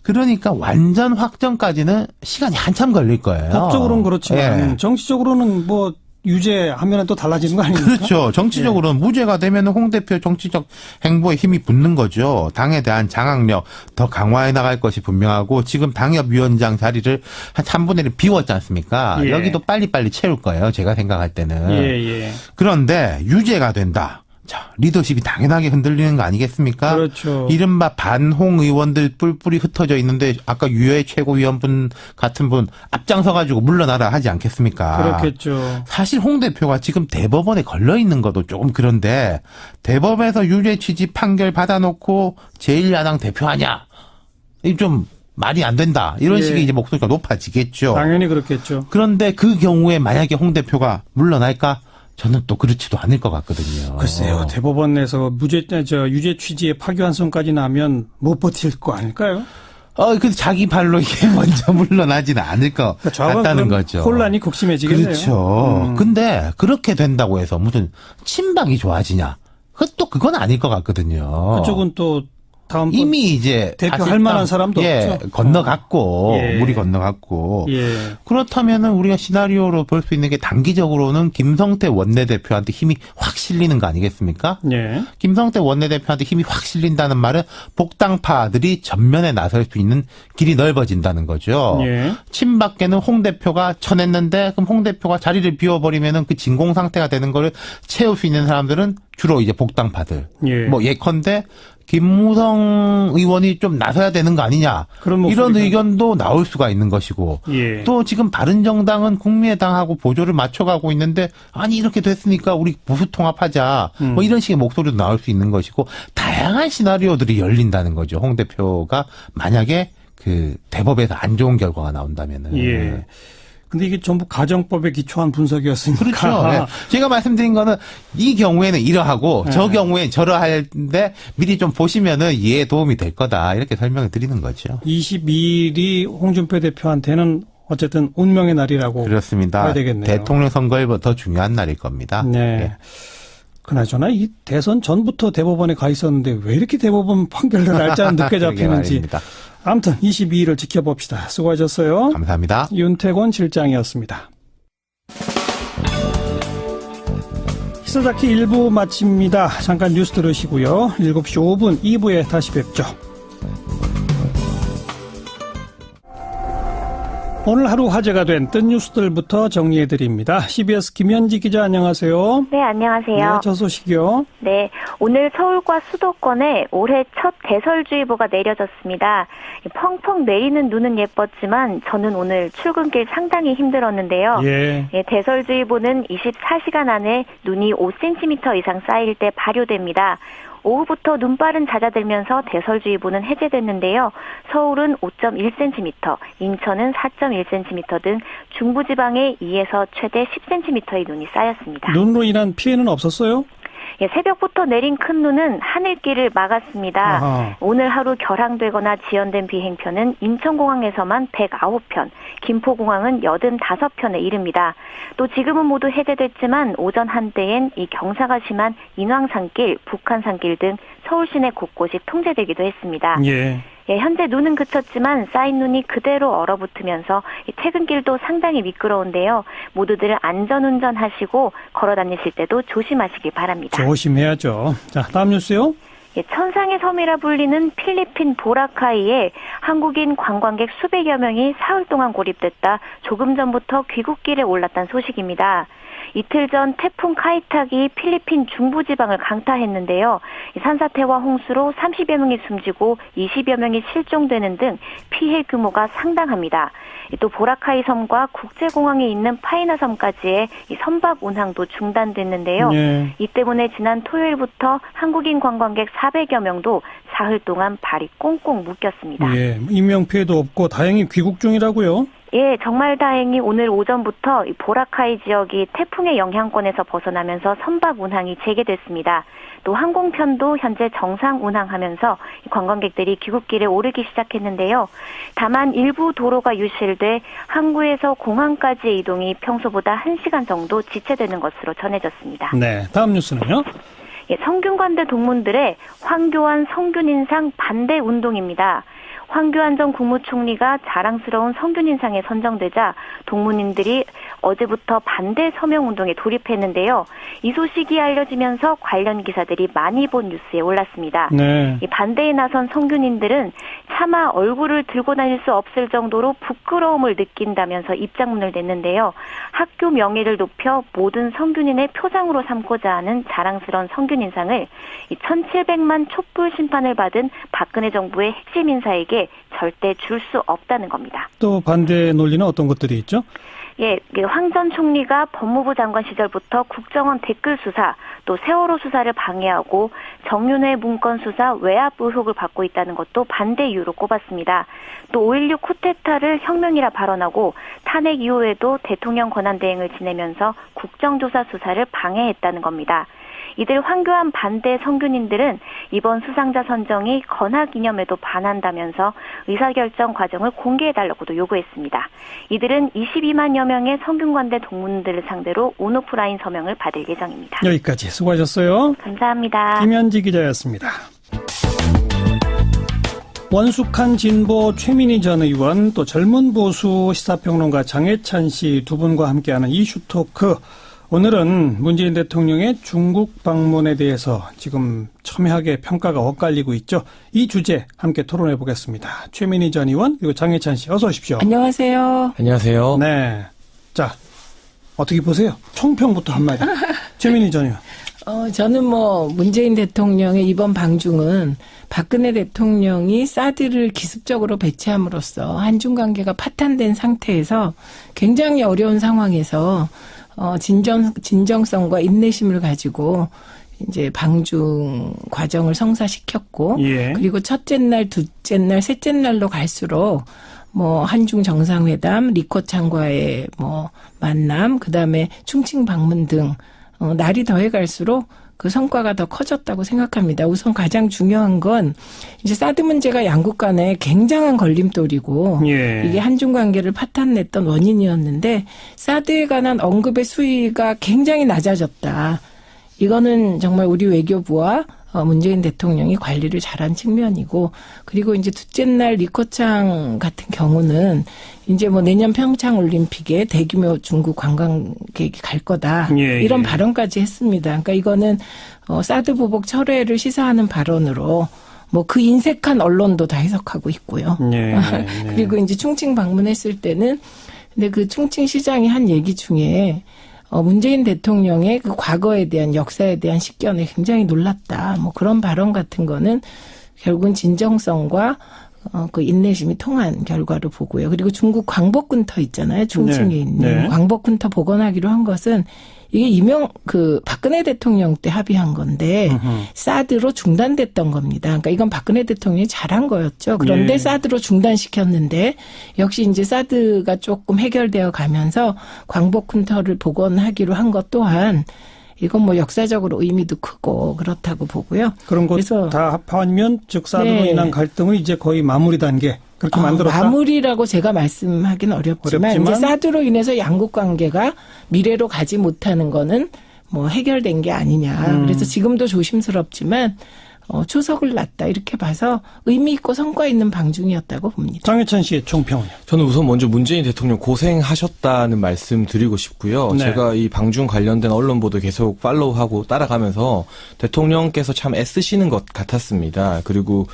그러니까 완전 확정까지는 시간이 한참 걸릴 거예요. 법적으로는 그렇지만 정치적으로는 유죄하면 또 달라지는 거 아닙니까? 그렇죠. 정치적으로는 무죄가 되면 홍 대표 정치적 행보에 힘이 붙는 거죠. 당에 대한 장악력 더 강화해 나갈 것이 분명하고 지금 당협위원장 자리를 한 3분의 1 비웠지 않습니까? 예. 여기도 빨리빨리 채울 거예요. 제가 생각할 때는. 예. 그런데 유죄가 된다. 자, 리더십이 당연하게 흔들리는 거 아니겠습니까? 그렇죠. 이른바 반홍 의원들 뿔뿔이 흩어져 있는데 아까 유효의 최고위원분 같은 분 앞장서가지고 물러나라 하지 않겠습니까? 그렇겠죠. 사실 홍 대표가 지금 대법원에 걸려 있는 것도 조금 그런데 대법에서 유죄 취지 판결 받아놓고 제1야당 대표하냐? 이 좀 말이 안 된다. 이런 식의 이제 목소리가 높아지겠죠. 당연히 그렇겠죠. 그런데 그 경우에 만약에 홍 대표가 물러날까? 저는 또 그렇지도 않을 것 같거든요. 글쎄요. 대법원 내에서 유죄 취지의 파기환송까지 나면 못 버틸 거 아닐까요? 근데 자기 발로 이게 먼저 물러나지는 않을 것 같다는 거죠. 혼란이 극심해지겠네요. 그렇죠. 근데 그렇게 된다고 해서 무슨 친박이 좋아지냐? 그건 아닐 것 같거든요. 그쪽은 또 다음 이미 이제 대표할 만한 사람도 없죠. 건너갔고 물이 건너갔고 그렇다면은 우리가 시나리오로 볼 수 있는 게 단기적으로는 김성태 원내대표한테 힘이 확 실리는 거 아니겠습니까? 김성태 원내대표한테 힘이 확 실린다는 말은 복당파들이 전면에 나설 수 있는 길이 넓어진다는 거죠. 친박계는 홍 대표가 쳐냈는데 그럼 홍 대표가 자리를 비워버리면은 그 진공 상태가 되는 거를 채울 수 있는 사람들은 주로 이제 복당파들. 뭐 예컨대 김무성 의원이 좀 나서야 되는 거 아니냐. 이런 의견도 나올 수가 있는 것이고. 또 지금 바른정당은 국민의당하고 보조를 맞춰가고 있는데 아니 이렇게 됐으니까 우리 보수 통합하자. 뭐 이런 식의 목소리도 나올 수 있는 것이고 다양한 시나리오들이 열린다는 거죠. 홍 대표가 만약에 그 대법에서 안 좋은 결과가 나온다면은. 근데 이게 전부 가정법에 기초한 분석이었으니까. 그렇죠. 제가 말씀드린 거는 이 경우에는 이러하고 저 경우에는 저러한데 미리 좀 보시면은 이해에 도움이 될 거다. 이렇게 설명을 드리는 거죠. 22일이 홍준표 대표한테는 어쨌든 운명의 날이라고 그렇습니다. 봐야 되겠네요. 대통령 선거에 더 중요한 날일 겁니다. 그나저나 이 대선 전부터 대법원에 가 있었는데 왜 이렇게 대법원 판결을 날짜는 늦게 잡히는지. 아무튼 22일을 지켜봅시다. 수고하셨어요. 감사합니다. 윤태곤 실장이었습니다. 히스다키 1부 마칩니다. 잠깐 뉴스 들으시고요. 7시 5분 2부에 다시 뵙죠. 오늘 하루 화제가 된 뜬 뉴스들부터 정리해드립니다. CBS 김현지 기자 안녕하세요. 네, 안녕하세요. 네, 저 소식이요. 네, 오늘 서울과 수도권에 올해 첫 대설주의보가 내려졌습니다. 펑펑 내리는 눈은 예뻤지만 저는 오늘 출근길 상당히 힘들었는데요. 대설주의보는 24시간 안에 눈이 5cm 이상 쌓일 때 발효됩니다. 오후부터 눈발은 잦아들면서 대설주의보는 해제됐는데요. 서울은 5.1cm, 인천은 4.1cm 등 중부지방에 2에서 최대 10cm의 눈이 쌓였습니다. 눈으로 인한 피해는 없었어요? 새벽부터 내린 큰 눈은 하늘길을 막았습니다. 아하. 오늘 하루 결항되거나 지연된 비행편은 인천공항에서만 109편, 김포공항은 85편에 이릅니다. 또 지금은 모두 해제됐지만 오전 한때엔 이 경사가 심한 인왕산길, 북한산길 등 서울 시내 곳곳이 통제되기도 했습니다. 현재 눈은 그쳤지만 쌓인 눈이 그대로 얼어붙으면서 퇴근길도 상당히 미끄러운데요. 모두들 안전운전하시고 걸어다니실 때도 조심하시기 바랍니다. 조심해야죠. 자, 다음 뉴스요. 천상의 섬이라 불리는 필리핀 보라카이에 한국인 관광객 수백여 명이 사흘 동안 고립됐다 조금 전부터 귀국길에 올랐다는 소식입니다. 이틀 전 태풍 카이탁이 필리핀 중부지방을 강타했는데요. 산사태와 홍수로 30여 명이 숨지고 20여 명이 실종되는 등 피해 규모가 상당합니다. 또 보라카이 섬과 국제공항에 있는 파이나 섬까지의 선박 운항도 중단됐는데요. 이 때문에 지난 토요일부터 한국인 관광객 400여 명도 사흘 동안 발이 꽁꽁 묶였습니다. 인명피해도 없고 다행히 귀국 중이라고요? 정말 다행히 오늘 오전부터 보라카이 지역이 태풍의 영향권에서 벗어나면서 선박 운항이 재개됐습니다. 또 항공편도 현재 정상 운항하면서 관광객들이 귀국길에 오르기 시작했는데요. 다만 일부 도로가 유실돼 항구에서 공항까지의 이동이 평소보다 1시간 정도 지체되는 것으로 전해졌습니다. 네, 다음 뉴스는요? 성균관대 동문들의 황교안 성균 인상 반대 운동입니다. 황교안 전 국무총리가 자랑스러운 성균 인상에 선정되자 동문인들이 어제부터 반대 서명운동에 돌입했는데요. 이 소식이 알려지면서 관련 기사들이 많이 본 뉴스에 올랐습니다. 이 반대에 나선 성균인들은 차마 얼굴을 들고 다닐 수 없을 정도로 부끄러움을 느낀다면서 입장문을 냈는데요. 학교 명예를 높여 모든 성균인의 표장으로 삼고자 하는 자랑스러운 성균 인상을 1,700만 촛불 심판을 받은 박근혜 정부의 핵심 인사에게 절대 줄 수 없다는 겁니다. 또 반대 논리는 어떤 것들이 있죠? 황 전 총리가 법무부 장관 시절부터 국정원 댓글 수사, 또 세월호 수사를 방해하고 정윤회 문건 수사 외압 의혹을 받고 있다는 것도 반대 이유로 꼽았습니다. 또 5.16 쿠데타를 혁명이라 발언하고 탄핵 이후에도 대통령 권한대행을 지내면서 국정조사 수사를 방해했다는 겁니다. 이들 황교안 반대 성균인들은 이번 수상자 선정이 건학 이념에도 반한다면서 의사결정 과정을 공개해달라고도 요구했습니다. 이들은 22만여 명의 성균관대 동문들을 상대로 온오프라인 서명을 받을 예정입니다. 여기까지 수고하셨어요. 감사합니다. 김현지 기자였습니다. 원숙한 진보 최민희 전 의원, 또 젊은 보수 시사평론가 장혜찬 씨 두 분과 함께하는 이슈토크. 오늘은 문재인 대통령의 중국 방문에 대해서 지금 첨예하게 평가가 엇갈리고 있죠. 이 주제 함께 토론해 보겠습니다. 최민희 전 의원 그리고 장혜찬 씨 어서 오십시오. 안녕하세요. 안녕하세요. 네. 자, 어떻게 보세요? 총평부터 한마디. 최민희 전 의원. 저는 문재인 대통령의 이번 방중은 박근혜 대통령이 사드를 기습적으로 배치함으로써 한중 관계가 파탄된 상태에서 굉장히 어려운 상황에서 진정성과 인내심을 가지고 이제 방중 과정을 성사시켰고, 예. 그리고 첫째 날, 둘째 날, 셋째 날로 갈수록 한중 정상회담, 리커창과의 만남, 그 다음에 충칭 방문 등 날이 더해갈수록 그 성과가 더 커졌다고 생각합니다. 우선 가장 중요한 건 이제 사드 문제가 양국 간에 굉장한 걸림돌이고, 예. 이게 한중 관계를 파탄냈던 원인이었는데 사드에 관한 언급의 수위가 굉장히 낮아졌다. 이거는 정말 우리 외교부와 문재인 대통령이 관리를 잘한 측면이고, 그리고 이제 둘째 날 리커창 같은 경우는 이제 내년 평창 올림픽에 대규모 중국 관광객이 갈 거다. 예, 이런 발언까지 했습니다. 그러니까 이거는 사드 보복 철회를 시사하는 발언으로 그 인색한 언론도 다 해석하고 있고요. 예, 그리고 이제 충칭 방문했을 때는 근데 그 충칭 시장이 한 얘기 중에 문재인 대통령의 그 과거에 대한 역사에 대한 식견에 굉장히 놀랐다. 그런 발언 같은 거는 결국은 진정성과 그 인내심이 통한 결과로 보고요. 그리고 중국 광복군터 있잖아요. 충칭에 있는 광복군터 복원하기로 한 것은 이게 박근혜 대통령 때 합의한 건데, 사드로 중단됐던 겁니다. 그러니까 이건 박근혜 대통령이 잘한 거였죠. 그런데 사드로 중단시켰는데, 역시 이제 사드가 조금 해결되어 가면서 광복군터를 복원하기로 한 것 또한, 이건 역사적으로 의미도 크고 그렇다고 보고요. 그런 것 다 합하면 즉 사드로 인한 갈등은 이제 거의 마무리 단계 그렇게 만들었다. 마무리라고 제가 말씀하기는 어렵지만 이제 사드로 인해서 양국 관계가 미래로 가지 못하는 거는 해결된 게 아니냐. 그래서 지금도 조심스럽지만 초석을 놨다 이렇게 봐서 의미 있고 성과 있는 방중이었다고 봅니다. 장혜찬 씨의 총평은요? 저는 우선 먼저 문재인 대통령 고생하셨다는 말씀 드리고 싶고요. 네. 제가 이 방중 관련된 언론 보도 계속 팔로우하고 따라가면서 대통령께서 참 애쓰시는 것 같았습니다. 그리고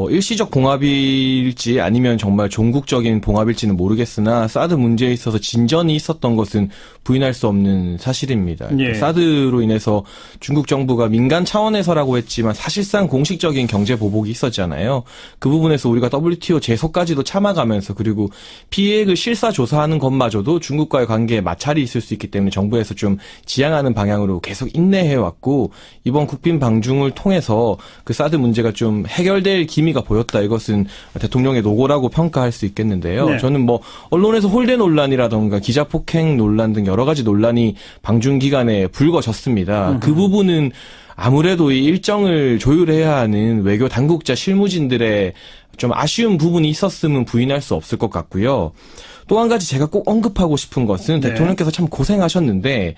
일시적 봉합일지 아니면 정말 종국적인 봉합일지는 모르겠으나 사드 문제에 있어서 진전이 있었던 것은 부인할 수 없는 사실입니다. 예. 사드로 인해서 중국 정부가 민간 차원에서라고 했지만 사실상 공식적인 경제 보복이 있었잖아요. 그 부분에서 우리가 WTO 제소까지도 참아가면서 그리고 피해액을 실사 조사하는 것마저도 중국과의 관계에 마찰이 있을 수 있기 때문에 정부에서 좀 지양하는 방향으로 계속 인내해왔고 이번 국빈 방중을 통해서 그 사드 문제가 좀 해결될 기미가 보였다. 이것은 대통령의 노고라고 평가할 수 있겠는데요. 네. 저는 언론에서 홀대 논란이라던가 기자 폭행 논란 등 여러 가지 논란이 방중 기간에 불거졌습니다. 그 부분은 아무래도 이 일정을 조율해야 하는 외교 당국자 실무진들의 좀 아쉬운 부분이 있었음은 부인할 수 없을 것 같고요. 또 한 가지 제가 꼭 언급하고 싶은 것은 대통령께서 참 고생하셨는데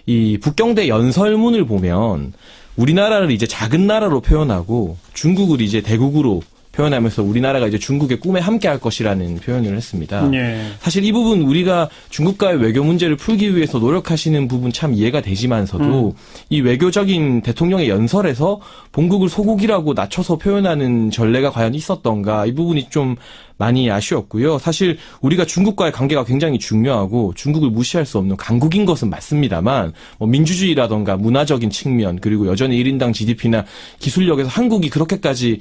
이 북경대 연설문을 보면 우리나라를 이제 작은 나라로 표현하고 중국을 이제 대국으로 표현하면서 우리나라가 이제 중국의 꿈에 함께할 것이라는 표현을 했습니다. 네. 사실 이 부분 우리가 중국과의 외교 문제를 풀기 위해서 노력하시는 부분 참 이해가 되지만서도 이 외교적인 대통령의 연설에서 본국을 소국이라고 낮춰서 표현하는 전례가 과연 있었던가 이 부분이 좀 많이 아쉬웠고요. 사실 우리가 중국과의 관계가 굉장히 중요하고 중국을 무시할 수 없는 강국인 것은 맞습니다만 민주주의라던가 문화적인 측면 그리고 여전히 1인당 GDP나 기술력에서 한국이 그렇게까지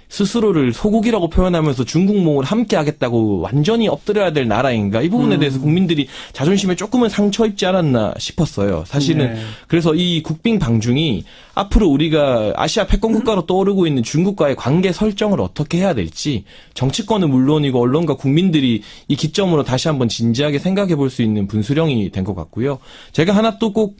스스로를 소국이라고 표현하면서 중국몽을 함께 하겠다고 완전히 엎드려야 될 나라인가 이 부분에 대해서 국민들이 자존심에 조금은 상처 입지 않았나 싶었어요. 사실은 그래서 이 국빈 방중이 앞으로 우리가 아시아 패권 국가로 떠오르고 있는 중국과의 관계 설정을 어떻게 해야 될지 정치권은 물론이고 언론과 국민들이 이 기점으로 다시 한번 진지하게 생각해 볼 수 있는 분수령이 된 것 같고요. 제가 하나 또 꼭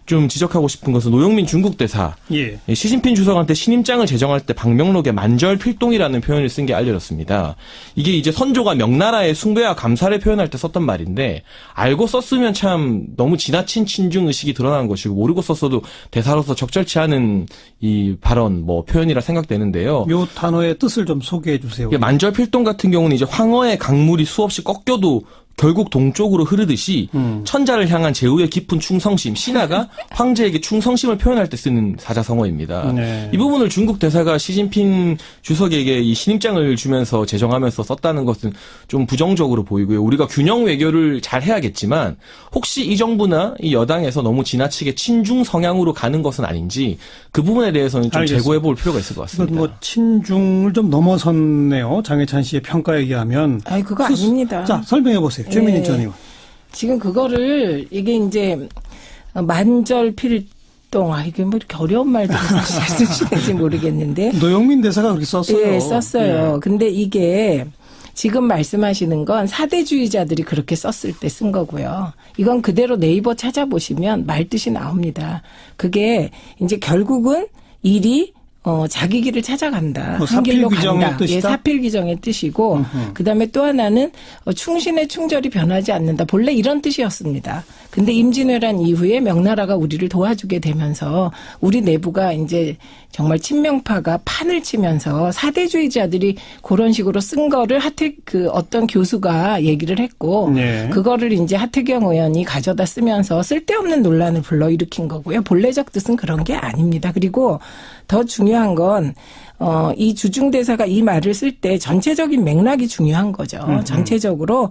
좀 지적하고 싶은 것은 노영민 중국 대사. 예. 시진핑 주석한테 신임장을 제정할 때 방명록에 만절필동이라는 표현을 쓴 게 알려졌습니다. 이게 이제 선조가 명나라의 숭배와 감사를 표현할 때 썼던 말인데 알고 썼으면 참 너무 지나친 친중 의식이 드러나는 것이고 모르고 썼어도 대사로서 적절치 않은 이 발언 표현이라 생각되는데요. 이 단어의 뜻을 좀 소개해 주세요. 만절필동 같은 경우는 이제 황허의 강물이 수없이 꺾여도 결국 동쪽으로 흐르듯이 천자를 향한 제후의 깊은 충성심, 신하가 황제에게 충성심을 표현할 때 쓰는 사자성어입니다. 네. 이 부분을 중국 대사가 시진핑 주석에게 이 신임장을 주면서 제정하면서 썼다는 것은 좀 부정적으로 보이고요. 우리가 균형 외교를 잘 해야겠지만 혹시 이 정부나 이 여당에서 너무 지나치게 친중 성향으로 가는 것은 아닌지 그 부분에 대해서는 좀 재고해 볼 필요가 있을 것 같습니다. 이건 친중을 좀 넘어섰네요. 장해찬 씨의 평가에 의하면. 그거 아닙니다. 자, 설명해 보세요. 최민희 전 의원. 지금 그거를 이게 이제 만절필동 이게 뭐 이렇게 어려운 말들을 사실 쓰시는지 모르겠는데 노영민 대사가 그렇게 썼어요. 네, 썼어요. 근데 이게 지금 말씀하시는 건 사대주의자들이 그렇게 썼을 때 쓴 거고요. 이건 그대로 네이버 찾아보시면 말뜻이 나옵니다. 그게 이제 결국은 일이 자기 길을 찾아간다. 한 길로 간다. 사필귀정의 뜻이고, 그다음에 또 하나는 충신의 충절이 변하지 않는다. 본래 이런 뜻이었습니다. 근데 임진왜란 이후에 명나라가 우리를 도와주게 되면서 우리 내부가 이제 정말 친명파가 판을 치면서 사대주의자들이 그런 식으로 쓴 거를 어떤 교수가 얘기를 했고, 네. 그거를 이제 하태경 의원이 가져다 쓰면서 쓸데없는 논란을 불러일으킨 거고요. 본래적 뜻은 그런 게 아닙니다. 그리고 더 중요한 건 이 주중대사가 이 말을 쓸 때 전체적인 맥락이 중요한 거죠. 전체적으로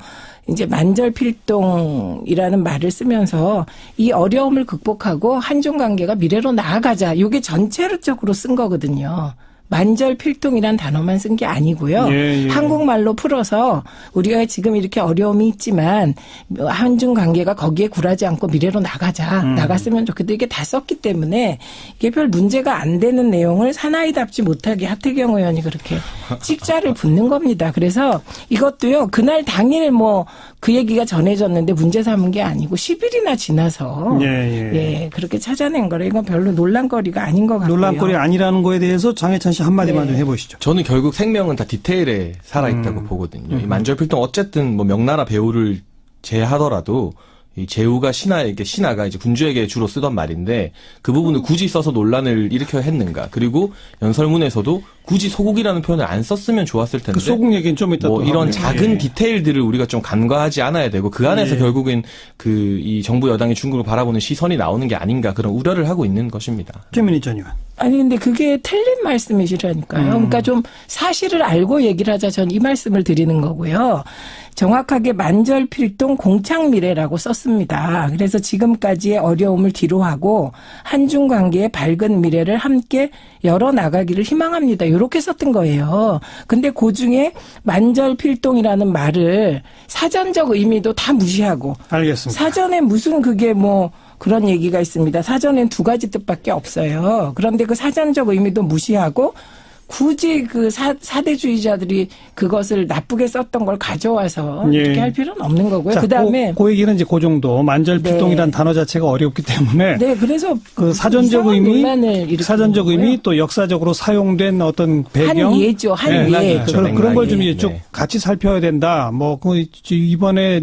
이제 만절필동이라는 말을 쓰면서 이 어려움을 극복하고 한중 관계가 미래로 나아가자. 이게 전체적으로 쓴 거거든요. 만절필동이란 단어만 쓴 게 아니고요. 예. 한국말로 풀어서 우리가 지금 이렇게 어려움이 있지만 한중 관계가 거기에 굴하지 않고 미래로 나갔으면 좋겠다. 이게 다 썼기 때문에 이게 별 문제가 안 되는 내용을 사나이답지 못하게 하태경 의원이 그렇게 찍자를 붙는 겁니다. 그래서 이것도요. 그날 당일 그 얘기가 전해졌는데 문제 삼은 게 아니고 10일이나 지나서 그렇게 찾아낸 거라 이건 별로 논란거리가 아닌 것 같고요. 논란거리 아니라는 거에 대해서 장해찬 씨 한마디만 좀 해보시죠. 저는 결국 생명은 다 디테일에 살아있다고 보거든요. 이 만절필동 어쨌든 명나라 배후를 제하더라도 이 제후가 신하가 이제 군주에게 주로 쓰던 말인데 그 부분을 굳이 써서 논란을 일으켜야 했는가. 그리고 연설문에서도 굳이 소국이라는 표현을 안 썼으면 좋았을 텐데. 그 소국 얘기는 좀 이따 또 이런 작은 디테일들을 우리가 좀 간과하지 않아야 되고 그 안에서 결국엔 이 정부 여당이 중국을 바라보는 시선이 나오는 게 아닌가 그런 우려를 하고 있는 것입니다. 최민희 전 의원. 아니 근데 그게 틀린 말씀이시라니까요. 그러니까 좀 사실을 알고 얘기를 하자 전 이 말씀을 드리는 거고요. 정확하게 만절필동 공창미래라고 썼습니다. 그래서 지금까지의 어려움을 뒤로하고 한중 관계의 밝은 미래를 함께 열어나가기를 희망합니다. 이렇게 썼던 거예요. 근데 그중에 만절필동이라는 말을 사전적 의미도 다 무시하고. 알겠습니다. 사전에 무슨 그게 그런 얘기가 있습니다. 사전엔 2가지 뜻밖에 없어요. 그런데 그 사전적 의미도 무시하고 굳이 그 사대주의자들이 그것을 나쁘게 썼던 걸 가져와서 이렇게 할 필요는 없는 거고요. 그다음에 그 얘기는 이제 그 정도 만절필동이란 단어 자체가 어렵기 때문에 그래서 그 사전적 의미 또 역사적으로 사용된 어떤 배경 한 예죠. 그런 걸 좀 쭉 같이 살펴야 된다. 이번에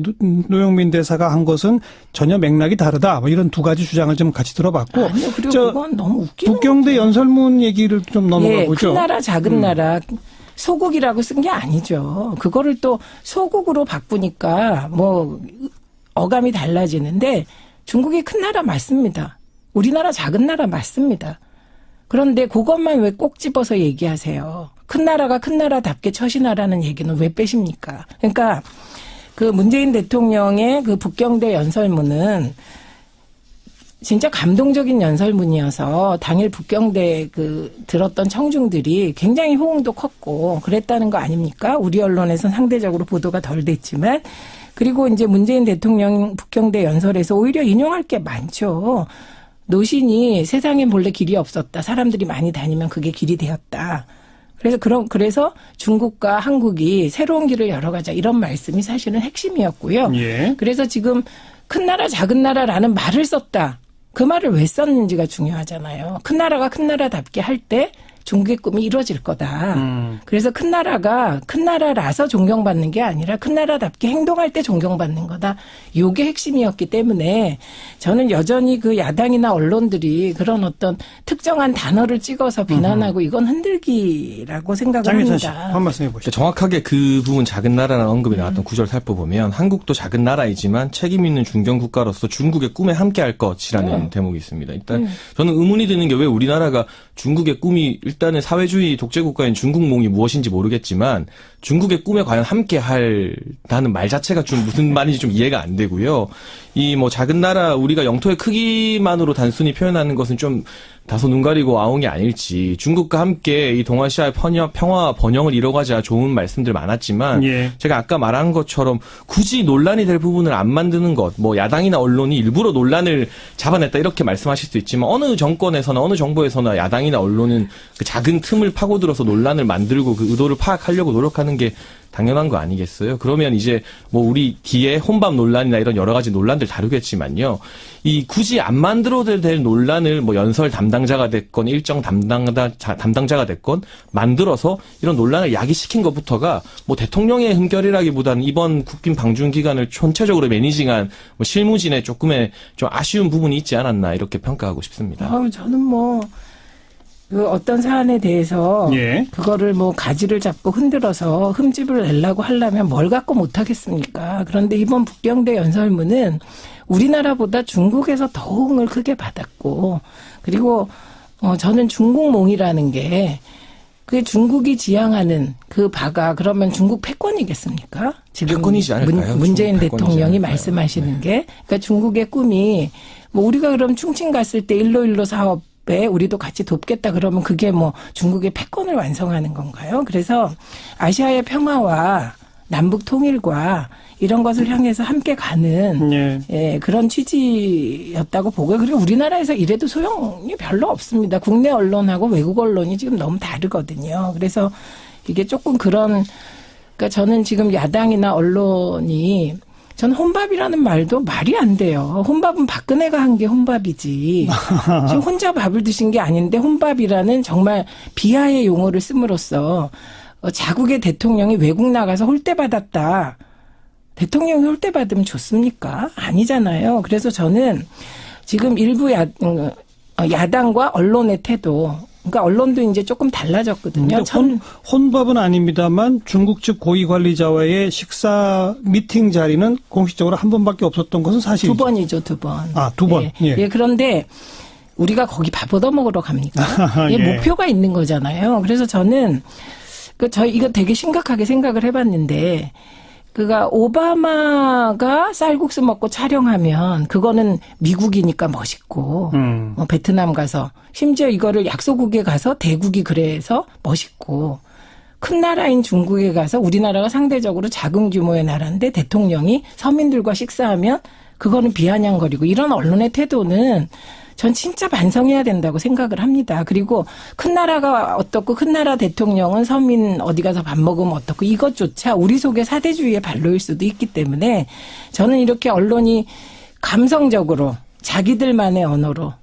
노영민 대사가 한 것은 전혀 맥락이 다르다. 이런 2가지 주장을 좀 같이 들어봤고. 아니요. 그리고 그건 너무 웃기는 북경대 연설문 얘기를 좀 넘어가 보죠. 큰 나라 작은 나라 소국이라고 쓴 게 아니죠. 그거를 또 소국으로 바꾸니까 어감이 달라지는데 중국이 큰 나라 맞습니다. 우리나라 작은 나라 맞습니다. 그런데 그것만 왜 꼭 집어서 얘기하세요. 큰 나라가 큰 나라답게 처신하라는 얘기는 왜 빼십니까? 그러니까 그 문재인 대통령의 그 북경대 연설문은 진짜 감동적인 연설문이어서 당일 북경대 들었던 청중들이 굉장히 호응도 컸고 그랬다는 거 아닙니까? 우리 언론에서는 상대적으로 보도가 덜 됐지만 그리고 이제 문재인 대통령 북경대 연설에서 오히려 인용할 게 많죠. 노신이 세상엔 본래 길이 없었다. 사람들이 많이 다니면 그게 길이 되었다. 그래서 중국과 한국이 새로운 길을 열어가자 이런 말씀이 사실은 핵심이었고요. 그래서 지금 큰 나라 작은 나라라는 말을 썼다. 그 말을 왜 썼는지가 중요하잖아요. 큰 나라가 큰 나라답게 할 때 중국의 꿈이 이루어질 거다. 그래서 큰 나라가 큰 나라라서 존경받는 게 아니라 큰 나라답게 행동할 때 존경받는 거다. 요게 핵심이었기 때문에 저는 여전히 그 야당이나 언론들이 그런 어떤 특정한 단어를 찍어서 비난하고 이건 흔들기라고 생각을 합니다. 씨, 한 말씀 해보시죠. 정확하게 그 부분 작은 나라라는 언급이 나왔던 구절 살펴보면 한국도 작은 나라이지만 책임 있는 중견 국가로서 중국의 꿈에 함께할 것이라는 대목이 있습니다. 일단 저는 의문이 드는 게 왜 우리나라가 중국의 꿈이 일단은 사회주의 독재국가인 중국몽이 무엇인지 모르겠지만 중국의 꿈에 과연 함께할다는 말 자체가 좀 무슨 말인지 좀 이해가 안 되고요. 이 뭐 작은 나라 우리가 영토의 크기만으로 단순히 표현하는 것은 좀 다소 눈 가리고 아웅이 아닐지 중국과 함께 이 동아시아의 평화와 번영을 이뤄가자 좋은 말씀들 많았지만 제가 아까 말한 것처럼 굳이 논란이 될 부분을 안 만드는 것 뭐 야당이나 언론이 일부러 논란을 잡아냈다 이렇게 말씀하실 수 있지만 어느 정권에서나 어느 정부에서나 야당이나 언론은 그 작은 틈을 파고들어서 논란을 만들고 그 의도를 파악하려고 노력하는 게 당연한 거 아니겠어요? 그러면 이제 뭐 우리 뒤에 혼밥 논란이나 이런 여러 가지 논란들 다루겠지만요. 이 굳이 안 만들어도 될 논란을 뭐 연설 담당자가 됐건 일정 담당자가 됐건 만들어서 이런 논란을 야기시킨 것부터가 뭐 대통령의 흠결이라기보다는 이번 국빈 방중 기간을 전체적으로 매니징한 뭐 실무진의 조금의 좀 아쉬운 부분이 있지 않았나 이렇게 평가하고 싶습니다. 저는 뭐 그 어떤 사안에 대해서 그거를 뭐 가지를 잡고 흔들어서 흠집을 내려고 하려면 뭘 갖고 못하겠습니까? 그런데 이번 북경대 연설문은 우리나라보다 중국에서 더 호응을 크게 받았고 그리고 저는 중국몽이라는 게 그게 중국이 지향하는 그 바가 그러면 중국 패권이겠습니까? 지금 패권이지 않을까요? 문재인 대통령이 말씀하시는 게 그러니까 중국의 꿈이 뭐 우리가 그럼 충칭 갔을 때 일로 사업 우리도 같이 돕겠다 그러면 그게 뭐 중국의 패권을 완성하는 건가요? 그래서 아시아의 평화와 남북 통일과 이런 것을 향해서 함께 가는 그런 취지였다고 보고요. 그리고 우리나라에서 이래도 소용이 별로 없습니다. 국내 언론하고 외국 언론이 지금 너무 다르거든요. 그래서 이게 조금 그러니까 저는 지금 야당이나 언론이 전 혼밥이라는 말도 말이 안 돼요. 혼밥은 박근혜가 한 게 혼밥이지. 지금 혼자 밥을 드신 게 아닌데 혼밥이라는 정말 비하의 용어를 씀으로써 자국의 대통령이 외국 나가서 홀대받았다. 대통령이 홀대받으면 좋습니까? 아니잖아요. 그래서 저는 지금 일부 야당과 언론의 태도 그러니까 언론도 이제 조금 달라졌거든요. 혼밥은 아닙니다만 중국 측 고위 관리자와의 식사 미팅 자리는 공식적으로 한 번밖에 없었던 것은 사실이죠. 2번이죠, 2번. 아, 2번. 그런데 우리가 거기 밥 얻어먹으러 갑니까? 목표가 있는 거잖아요. 그래서 저는 이거 되게 심각하게 생각을 해봤는데 그가 오바마가 쌀국수 먹고 촬영하면 그거는 미국이니까 멋있고 베트남 가서 심지어 이거를 약소국에 가서 대국이 그래서 멋있고 큰 나라인 중국에 가서 우리나라가 상대적으로 작은 규모의 나라인데 대통령이 서민들과 식사하면 그거는 비아냥거리고 이런 언론의 태도는 전 진짜 반성해야 된다고 생각을 합니다. 그리고 큰 나라가 어떻고 큰 나라 대통령은 서민 어디 가서 밥 먹으면 어떻고 이것조차 우리 속의 사대주의의 발로일 수도 있기 때문에 저는 이렇게 언론이 감성적으로 자기들만의 언어로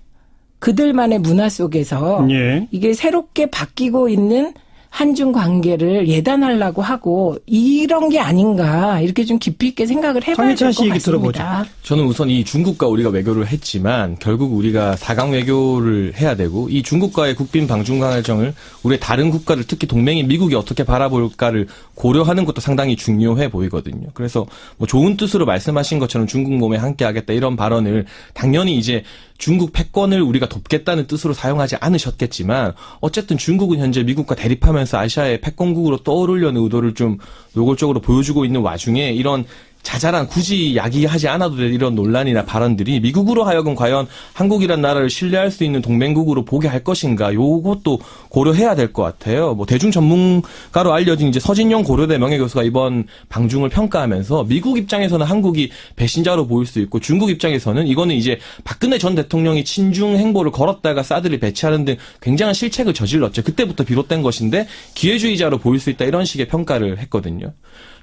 그들만의 문화 속에서 이게 새롭게 바뀌고 있는 한중 관계를 예단하려고 하고 이런 게 아닌가 이렇게 좀 깊이 있게 생각을 해봐야 될 것 같습니다. 들어보죠. 저는 우선 이 중국과 우리가 외교를 했지만 결국 우리가 4강 외교를 해야 되고 이 중국과의 국빈 방중 관계정을 우리의 다른 국가들 특히 동맹인 미국이 어떻게 바라볼까를 고려하는 것도 상당히 중요해 보이거든요. 그래서 뭐 좋은 뜻으로 말씀하신 것처럼 중국 몸에 함께하겠다 이런 발언을 당연히 이제 중국 패권을 우리가 돕겠다는 뜻으로 사용하지 않으셨겠지만 어쨌든 중국은 현재 미국과 대립하면서 아시아의 패권국으로 떠오르려는 의도를 좀 노골적으로 보여주고 있는 와중에 이런 자잘한 굳이 야기하지 않아도 될 이런 논란이나 발언들이 미국으로 하여금 과연 한국이란 나라를 신뢰할 수 있는 동맹국으로 보게 할 것인가 요것도 고려해야 될 것 같아요. 뭐 대중 전문가로 알려진 이제 서진용 고려대 명예교수가 이번 방중을 평가하면서 미국 입장에서는 한국이 배신자로 보일 수 있고 중국 입장에서는 이거는 이제 박근혜 전 대통령이 친중 행보를 걸었다가 사드를 배치하는 등 굉장한 실책을 저질렀죠. 그때부터 비롯된 것인데 기회주의자로 보일 수 있다 이런 식의 평가를 했거든요.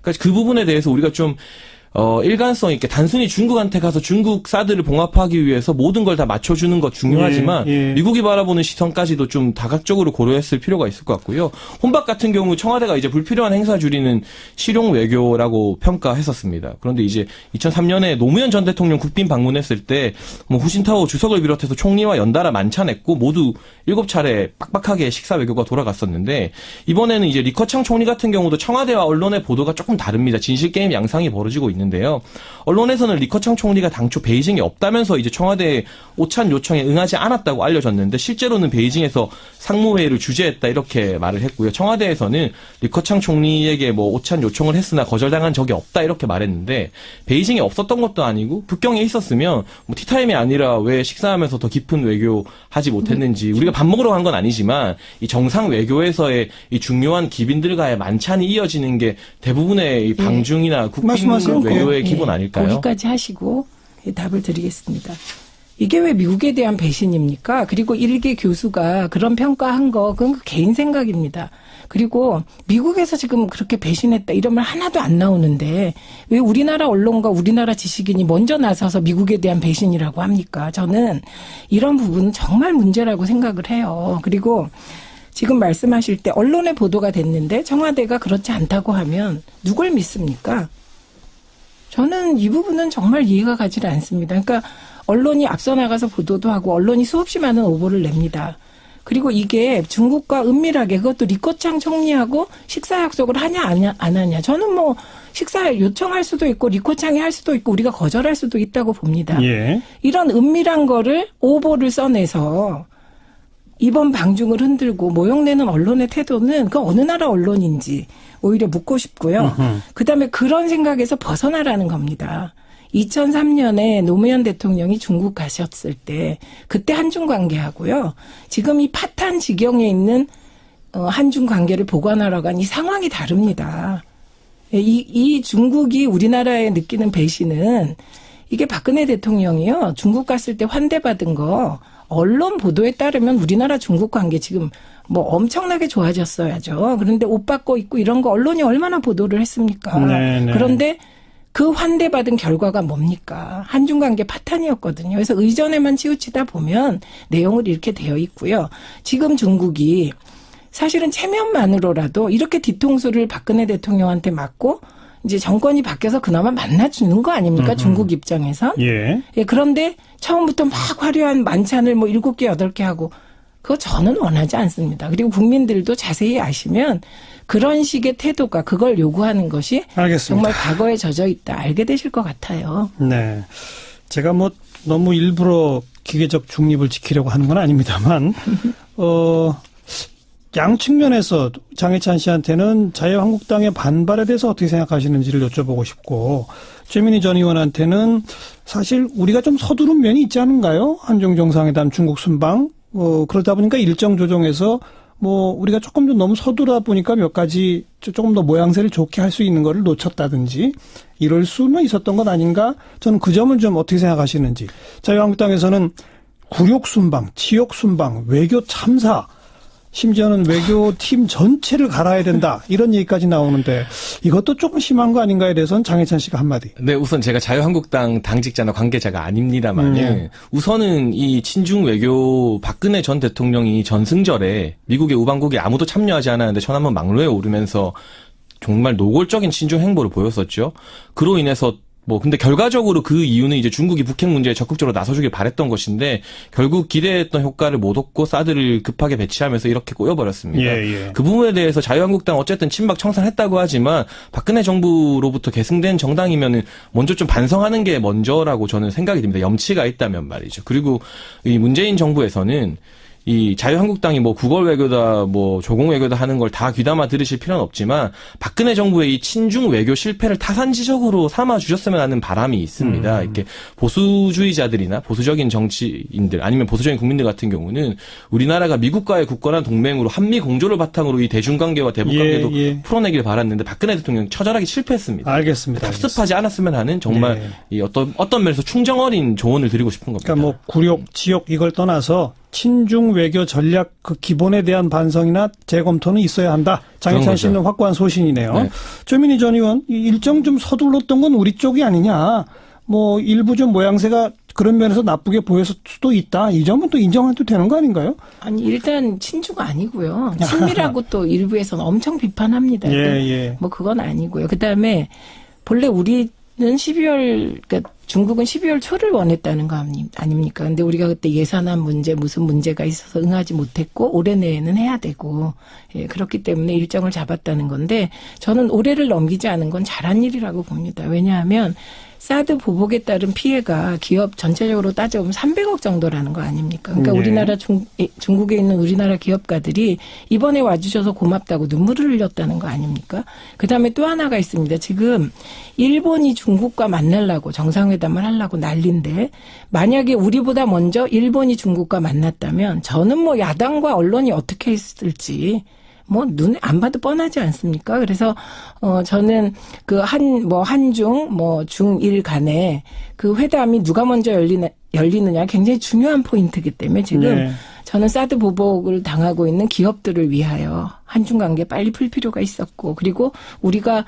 그러니까 그 부분에 대해서 우리가 좀 일관성 있게 단순히 중국한테 가서 중국 사드를 봉합하기 위해서 모든 걸 다 맞춰주는 것 중요하지만 미국이 바라보는 시선까지도 좀 다각적으로 고려했을 필요가 있을 것 같고요. 혼밥 같은 경우 청와대가 이제 불필요한 행사 줄이는 실용 외교라고 평가했었습니다. 그런데 이제 2003년에 노무현 전 대통령 국빈 방문했을 때 뭐 후신타오 주석을 비롯해서 총리와 연달아 만찬했고 모두 7차례 빡빡하게 식사 외교가 돌아갔었는데 이번에는 이제 리커창 총리 같은 경우도 청와대와 언론의 보도가 조금 다릅니다. 진실 게임 양상이 벌어지고 있는데요. 언론에서는 리커창 총리가 당초 베이징에 없다면서 이제 청와대의 오찬 요청에 응하지 않았다고 알려졌는데 실제로는 베이징에서 상무회의를 주재했다 이렇게 말을 했고요. 청와대에서는 리커창 총리에게 뭐 오찬 요청을 했으나 거절당한 적이 없다 이렇게 말했는데 베이징에 없었던 것도 아니고 북경에 있었으면 뭐 티타임이 아니라 왜 식사하면서 더 깊은 외교 하지 못했는지 우리가 밥 먹으러 간 건 아니지만 이 정상 외교에서의 이 중요한 기빈들과의 만찬이 이어지는 게 대부분의 이 방중이나 국빈 외교의 기본 아닐까요? 거기까지 하시고 답을 드리겠습니다. 이게 왜 미국에 대한 배신입니까? 그리고 일개 교수가 그런 평가한 거 그건 개인 생각입니다. 그리고 미국에서 지금 그렇게 배신했다 이런 말 하나도 안 나오는데 왜 우리나라 언론과 우리나라 지식인이 먼저 나서서 미국에 대한 배신이라고 합니까? 저는 이런 부분은 정말 문제라고 생각을 해요. 그리고 지금 말씀하실 때 언론에 보도가 됐는데 청와대가 그렇지 않다고 하면 누굴 믿습니까? 저는 이 부분은 정말 이해가 가지 않습니다. 그러니까 언론이 앞서 나가서 보도도 하고 언론이 수없이 많은 오보를 냅니다. 그리고 이게 중국과 은밀하게 그것도 리커창 총리하고 식사 약속을 하냐 안 하냐. 저는 뭐 식사 요청할 수도 있고 리커창이 할 수도 있고 우리가 거절할 수도 있다고 봅니다. 예. 이런 은밀한 거를 오보를 써내서 이번 방중을 흔들고 모욕내는 언론의 태도는 그 어느 나라 언론인지 오히려 묻고 싶고요. 그다음에 그런 생각에서 벗어나라는 겁니다. 2003년에 노무현 대통령이 중국 가셨을 때 그때 한중 관계하고요. 지금 이 파탄 지경에 있는 한중 관계를 보관하러 간 이 상황이 다릅니다. 이 중국이 우리나라에 느끼는 배신은 이게 박근혜 대통령이요. 중국 갔을 때 환대받은 거 언론 보도에 따르면 우리나라 중국 관계 지금 뭐 엄청나게 좋아졌어야죠. 그런데 옷 받고 있고 이런 거 언론이 얼마나 보도를 했습니까? 네네. 그런데 그 환대받은 결과가 뭡니까? 한중 관계 파탄이었거든요. 그래서 의전에만 치우치다 보면 내용을 이렇게 되어 있고요. 지금 중국이 사실은 체면만으로라도 이렇게 뒤통수를 박근혜 대통령한테 맞고 이제 정권이 바뀌어서 그나마 만나주는 거 아닙니까? 중국 입장에서. 예. 예. 그런데 처음부터 막 화려한 만찬을 뭐 7개, 8개 하고 그거 저는 원하지 않습니다. 그리고 국민들도 자세히 아시면 그런 식의 태도가 그걸 요구하는 것이 알겠습니다. 정말 과거에 젖어 있다. 알게 되실 것 같아요. 네. 제가 뭐 너무 일부러 기계적 중립을 지키려고 하는 건 아닙니다만 양 측면에서 장해찬 씨한테는 자유한국당의 반발에 대해서 어떻게 생각하시는지를 여쭤보고 싶고 최민희 전 의원한테는 사실 우리가 좀 서두른 면이 있지 않은가요? 한중 정상회담 중국 순방 그러다 보니까 일정 조정에서 뭐 우리가 조금 좀 너무 서두르다 보니까 몇 가지 조금 더 모양새를 좋게 할 수 있는 거를 놓쳤다든지 이럴 수는 있었던 것 아닌가? 저는 그 점을 좀 어떻게 생각하시는지. 자유한국당에서는 굴욕 순방, 치욕 순방, 외교 참사 심지어는 외교팀 전체를 갈아야 된다. 이런 얘기까지 나오는데 이것도 조금 심한 거 아닌가에 대해서는 장해찬 씨가 한마디. 네, 우선 제가 자유한국당 당직자나 관계자가 아닙니다만 우선은 이 친중 외교 박근혜 전 대통령이 전승절에 미국의 우방국에 아무도 참여하지 않았는데 천안문 막로에 오르면서 정말 노골적인 친중 행보를 보였었죠. 그로 인해서 근데 결과적으로 그 이유는 이제 중국이 북핵 문제에 적극적으로 나서주길 바랬던 것인데 결국 기대했던 효과를 못 얻고 사드를 급하게 배치하면서 이렇게 꼬여버렸습니다. 예. 그 부분에 대해서 자유한국당 어쨌든 친박 청산했다고 하지만 박근혜 정부로부터 계승된 정당이면은 먼저 좀 반성하는 게 먼저라고 저는 생각이 듭니다. 염치가 있다면 말이죠. 그리고 이 문재인 정부에서는 이 자유한국당이 국월 외교다, 조공 외교다 하는 걸 다 귀담아 들으실 필요는 없지만 박근혜 정부의 이 친중 외교 실패를 타산지적으로 삼아 주셨으면 하는 바람이 있습니다. 이렇게 보수주의자들이나 보수적인 정치인들 아니면 보수적인 국민들 같은 경우는 우리나라가 미국과의 굳건한 동맹으로 한미 공조를 바탕으로 이 대중관계와 대북관계도 풀어내길 바랐는데 박근혜 대통령이 처절하게 실패했습니다. 알겠습니다. 답습하지 않았으면 하는 정말 이 어떤 면에서 충정 어린 조언을 드리고 싶은 겁니다. 그러니까 굴욕, 지욕 이걸 떠나서 친중 외교 전략 그 기본에 대한 반성이나 재검토는 있어야 한다. 장해찬 씨는 확고한 소신이네요. 네. 최민희 전 의원, 일정 좀 서둘렀던 건 우리 쪽이 아니냐. 뭐 일부 좀 모양새가 그런 면에서 나쁘게 보였을 수도 있다. 이 점은 또 인정해도 되는 거 아닌가요? 아니 일단 친주가 아니고요. 친미라고 또 일부에서는 엄청 비판합니다. 예. 뭐 그건 아니고요. 그다음에 본래 우리는 12월 그러니까 중국은 12월 초를 원했다는 거 아닙니까? 근데 우리가 그때 예산안 문제 무슨 문제가 있어서 응하지 못했고 올해 내에는 해야 되고 그렇기 때문에 일정을 잡았다는 건데 저는 올해를 넘기지 않은 건 잘한 일이라고 봅니다. 왜냐하면 사드 보복에 따른 피해가 기업 전체적으로 따져보면 300억 정도라는 거 아닙니까? 그러니까 우리나라 중국에 있는 우리나라 기업가들이 이번에 와주셔서 고맙다고 눈물을 흘렸다는 거 아닙니까? 그다음에 또 하나가 있습니다. 지금 일본이 중국과 만나려고 정상회담을 하려고 난리인데 만약에 우리보다 먼저 일본이 중국과 만났다면 저는 뭐 야당과 언론이 어떻게 했을지 뭐 눈에 안 봐도 뻔하지 않습니까? 그래서 저는 그 한중 중일 간에 그 회담이 누가 먼저 열리느냐 굉장히 중요한 포인트이기 때문에 지금 저는 사드 보복을 당하고 있는 기업들을 위하여 한중 관계 빨리 풀 필요가 있었고 그리고 우리가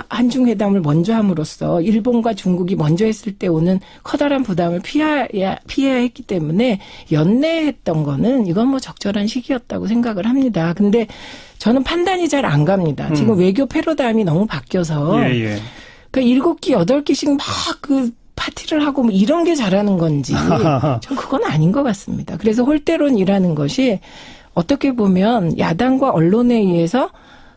한중 회담을 먼저 함으로써 일본과 중국이 먼저 했을 때 오는 커다란 부담을 피해야 했기 때문에 연내했던 거는 이건 뭐 적절한 시기였다고 생각을 합니다. 근데 저는 판단이 잘 안 갑니다. 지금 외교 패러다임이 너무 바뀌어서 그러니까 7기 8기씩 막 그 파티를 하고 뭐 이런 게 잘하는 건지 전 그건 아닌 것 같습니다. 그래서 홀대론이라는 것이 어떻게 보면 야당과 언론에 의해서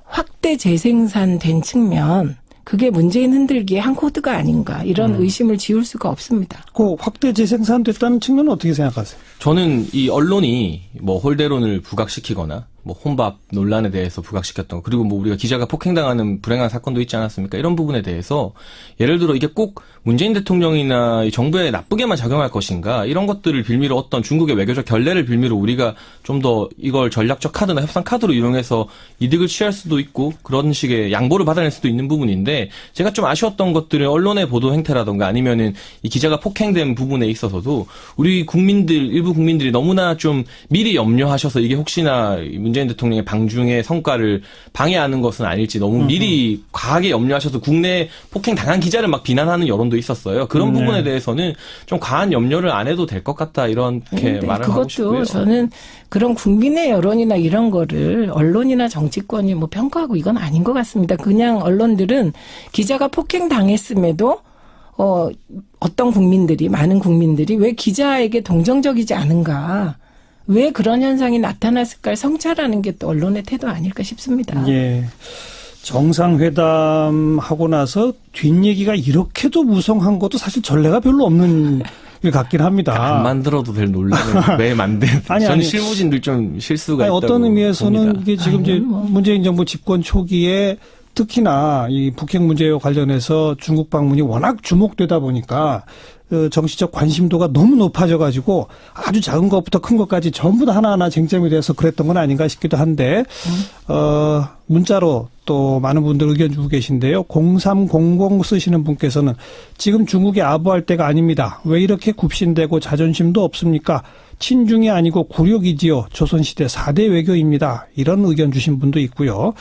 확대 재생산된 측면 그게 문재인 흔들기에 한 코드가 아닌가 이런 의심을 지울 수가 없습니다. 그 확대 재생산됐다는 측면은 어떻게 생각하세요? 저는 이 언론이 뭐 홀대론을 부각시키거나 뭐 혼밥 논란에 대해서 부각시켰던 거 그리고 뭐 우리가 기자가 폭행당하는 불행한 사건도 있지 않았습니까? 이런 부분에 대해서 예를 들어 이게 꼭 문재인 대통령이나 이 정부에 나쁘게만 작용할 것인가 이런 것들을 빌미로 어떤 중국의 외교적 결례를 빌미로 우리가 좀 더 이걸 전략적 카드나 협상 카드로 이용해서 이득을 취할 수도 있고 그런 식의 양보를 받아낼 수도 있는 부분인데 제가 좀 아쉬웠던 것들은 언론의 보도 행태라던가 아니면은 이 기자가 폭행된 부분에 있어서도 우리 국민들 일부 국민들이 너무나 좀 미리 염려하셔서 이게 혹시나 문재인 대통령의 방중의 성과를 방해하는 것은 아닐지 너무 미리 과하게 염려하셔서 국내 폭행 당한 기자를 막 비난하는 여론도 있었어요. 그런 부분에 대해서는 좀 과한 염려를 안 해도 될 것 같다 이렇게 말을 하고 싶고요. 그것도 저는 그런 국민의 여론이나 이런 거를 언론이나 정치권이 뭐 평가하고 이건 아닌 것 같습니다. 그냥 언론들은 기자가 폭행 당했음에도 어떤 국민들이 많은 국민들이 왜 기자에게 동정적이지 않은가. 왜 그런 현상이 나타났을까 성찰하는 게 또 언론의 태도 아닐까 싶습니다. 예. 정상회담 하고 나서 뒷얘기가 이렇게도 무성한 것도 사실 전례가 별로 없는 일 같긴 합니다. 안 만들어도 될 논란을 왜 만든? 저는 실무진들 좀 실수가 있다고 어떤 의미에서는 봅니다. 이게 지금 이제 문재인 정부 집권 초기에 특히나 이 북핵 문제와 관련해서 중국 방문이 워낙 주목되다 보니까 정치적 관심도가 너무 높아져가지고 아주 작은 것부터 큰 것까지 전부 다 하나하나 쟁점이 돼서 그랬던 건 아닌가 싶기도 한데 문자로 또 많은 분들 의견 주고 계신데요. 0300 쓰시는 분께서는 지금 중국이 아부할 때가 아닙니다. 왜 이렇게 굽신대고 자존심도 없습니까? 친중이 아니고 굴욕이지요. 조선시대 4대 외교입니다. 이런 의견 주신 분도 있고요.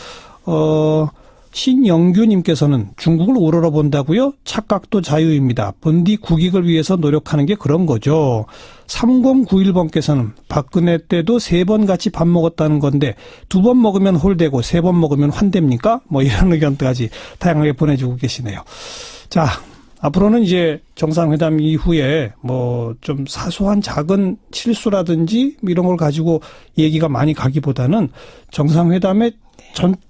신영규님께서는 중국을 우러러본다고요? 착각도 자유입니다. 본디 국익을 위해서 노력하는 게 그런 거죠. 3091번께서는 박근혜 때도 3번 같이 밥 먹었다는 건데 2번 먹으면 홀되고 3번 먹으면 환됩니까? 뭐 이런 의견까지 다양하게 보내주고 계시네요. 자, 앞으로는 이제 정상회담 이후에 뭐 좀 사소한 작은 실수라든지 이런 걸 가지고 얘기가 많이 가기보다는 정상회담의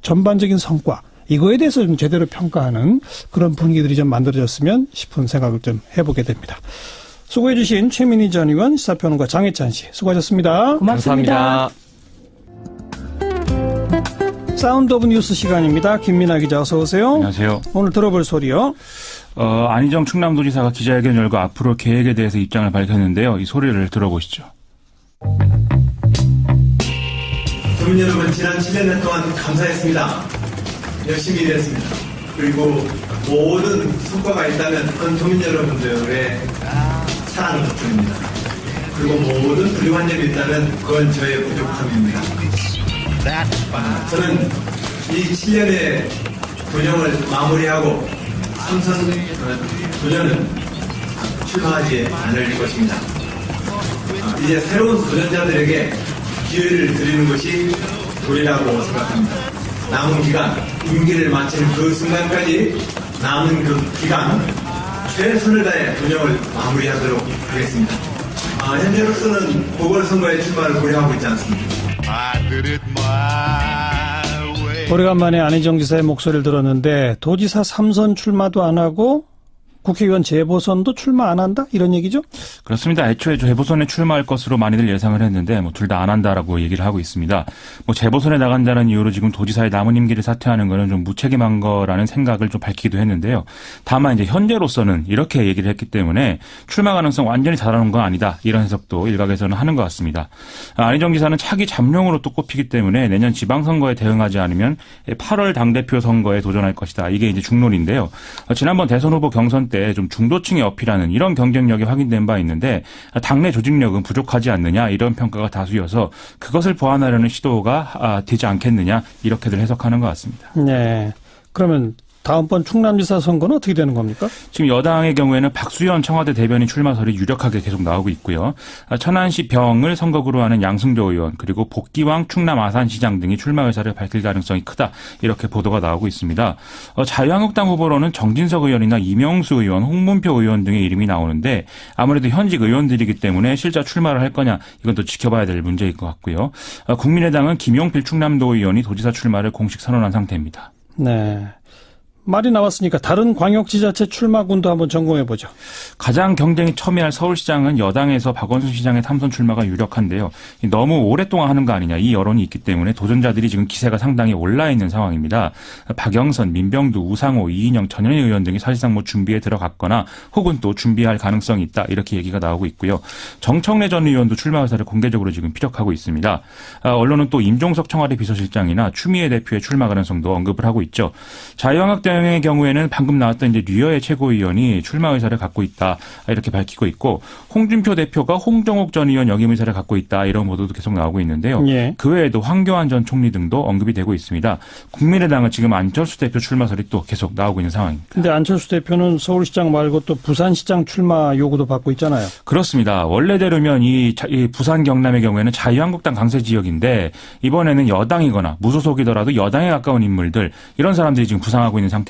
전반적인 성과 이거에 대해서 좀 제대로 평가하는 그런 분위기들이 좀 만들어졌으면 싶은 생각을 좀 해보게 됩니다. 수고해 주신 최민희 전 의원, 시사평론가 장해찬 씨 수고하셨습니다. 고맙습니다. 감사합니다. 사운드 오브 뉴스 시간입니다. 김민아 기자 어서 오세요. 안녕하세요. 오늘 들어볼 소리요. 안희정 충남도지사가 기자회견 열고 앞으로 계획에 대해서 입장을 밝혔는데요. 이 소리를 들어보시죠. 도민 여러분, 지난 7년 동안 감사했습니다. 열심히 일했습니다. 그리고 모든 성과가 있다면 도민 여러분들의 사랑을 덕분입니다. 그리고 모든 훌륭한 점이 있다면 그건 저의 부족함입니다. 저는 이 7년의 도전을 마무리하고 삼선 도전은 출마하지 않을 것입니다. 이제 새로운 도전자들에게 기회를 드리는 것이 도리라고 생각합니다. 남은 기간, 임기를 마치는 그 순간까지 남은 그 기간 최선을 다해 도전을 마무리하도록 하겠습니다. 현재로서는 보궐선거에 출마를 고려하고 있지 않습니다. 오래간만에 안희정 지사의 목소리를 들었는데 도지사 3선 출마도 안 하고 국회의원 재보선도 출마 안 한다? 이런 얘기죠? 그렇습니다. 애초에 재보선에 출마할 것으로 많이들 예상을 했는데 둘 다 안 한다라고 얘기를 하고 있습니다. 재보선에 나간다는 이유로 지금 도지사의 남은 임기를 사퇴하는 거는 좀 무책임한 거라는 생각을 좀 밝히기도 했는데요. 다만 이제 현재로서는 이렇게 얘기를 했기 때문에 출마 가능성 완전히 닫아놓은 건 아니다. 이런 해석도 일각에서는 하는 것 같습니다. 안희정 지사는 차기 잠룡으로 또 꼽히기 때문에 내년 지방선거에 대응하지 않으면 8월 당대표 선거에 도전할 것이다. 이게 이제 중론인데요. 지난번 대선 후보 경선 때 좀 중도층에 어필하는 이런 경쟁력이 확인된 바 있는데 당내 조직력은 부족하지 않느냐 이런 평가가 다수여서 그것을 보완하려는 시도가 되지 않겠느냐 이렇게들 해석하는 것 같습니다. 네. 그러면 다음번 충남지사 선거는 어떻게 되는 겁니까? 지금 여당의 경우에는 박수현 청와대 대변인 출마설이 유력하게 계속 나오고 있고요. 천안시 병을 선거구로 하는 양승조 의원 그리고 복기왕 충남 아산시장 등이 출마 의사를 밝힐 가능성이 크다. 이렇게 보도가 나오고 있습니다. 자유한국당 후보로는 정진석 의원이나 이명수 의원, 홍문표 의원 등의 이름이 나오는데 아무래도 현직 의원들이기 때문에 실제 출마를 할 거냐 이건 또 지켜봐야 될 문제일 것 같고요. 국민의당은 김용필 충남도 의원이 도지사 출마를 공식 선언한 상태입니다. 네. 말이 나왔으니까 다른 광역지자체 출마군도 한번 점검해보죠. 가장 경쟁이 첨예할 서울시장은 여당에서 박원순 시장의 삼선 출마가 유력한데요. 너무 오랫동안 하는 거 아니냐 이 여론이 있기 때문에 도전자들이 지금 기세가 상당히 올라 있는 상황입니다. 박영선, 민병두, 우상호, 이인영, 전현희 의원 등이 사실상 준비에 들어갔거나 혹은 또 준비할 가능성이 있다 이렇게 얘기가 나오고 있고요. 정청래 전 의원도 출마 의사를 공개적으로 지금 피력하고 있습니다. 언론은 또 임종석 청와대 비서실장이나 추미애 대표의 출마 가능성도 언급을 하고 있죠. 자유한국당 의 경우에는 방금 나왔던 이제 류여의 최고위원이 출마 의사를 갖고 있다 이렇게 밝히고 있고 홍준표 대표가 홍정욱 전 의원 역임 의사를 갖고 있다 이런 보도도 계속 나오고 있는데요. 예. 그 외에도 황교안 전 총리 등도 언급이 되고 있습니다. 국민의당은 지금 안철수 대표 출마설이 또 계속 나오고 있는 상황입니다. 그런데 안철수 대표는 서울시장 말고 또 부산시장 출마 요구도 받고 있잖아요. 그렇습니다. 원래대로면 이 부산 경남의 경우에는 자유한국당 강세 지역인데 이번에는 여당이거나 무소속이더라도 여당에 가까운 인물들 이런 사람들이 지금 부상하고 있는 상태거든요.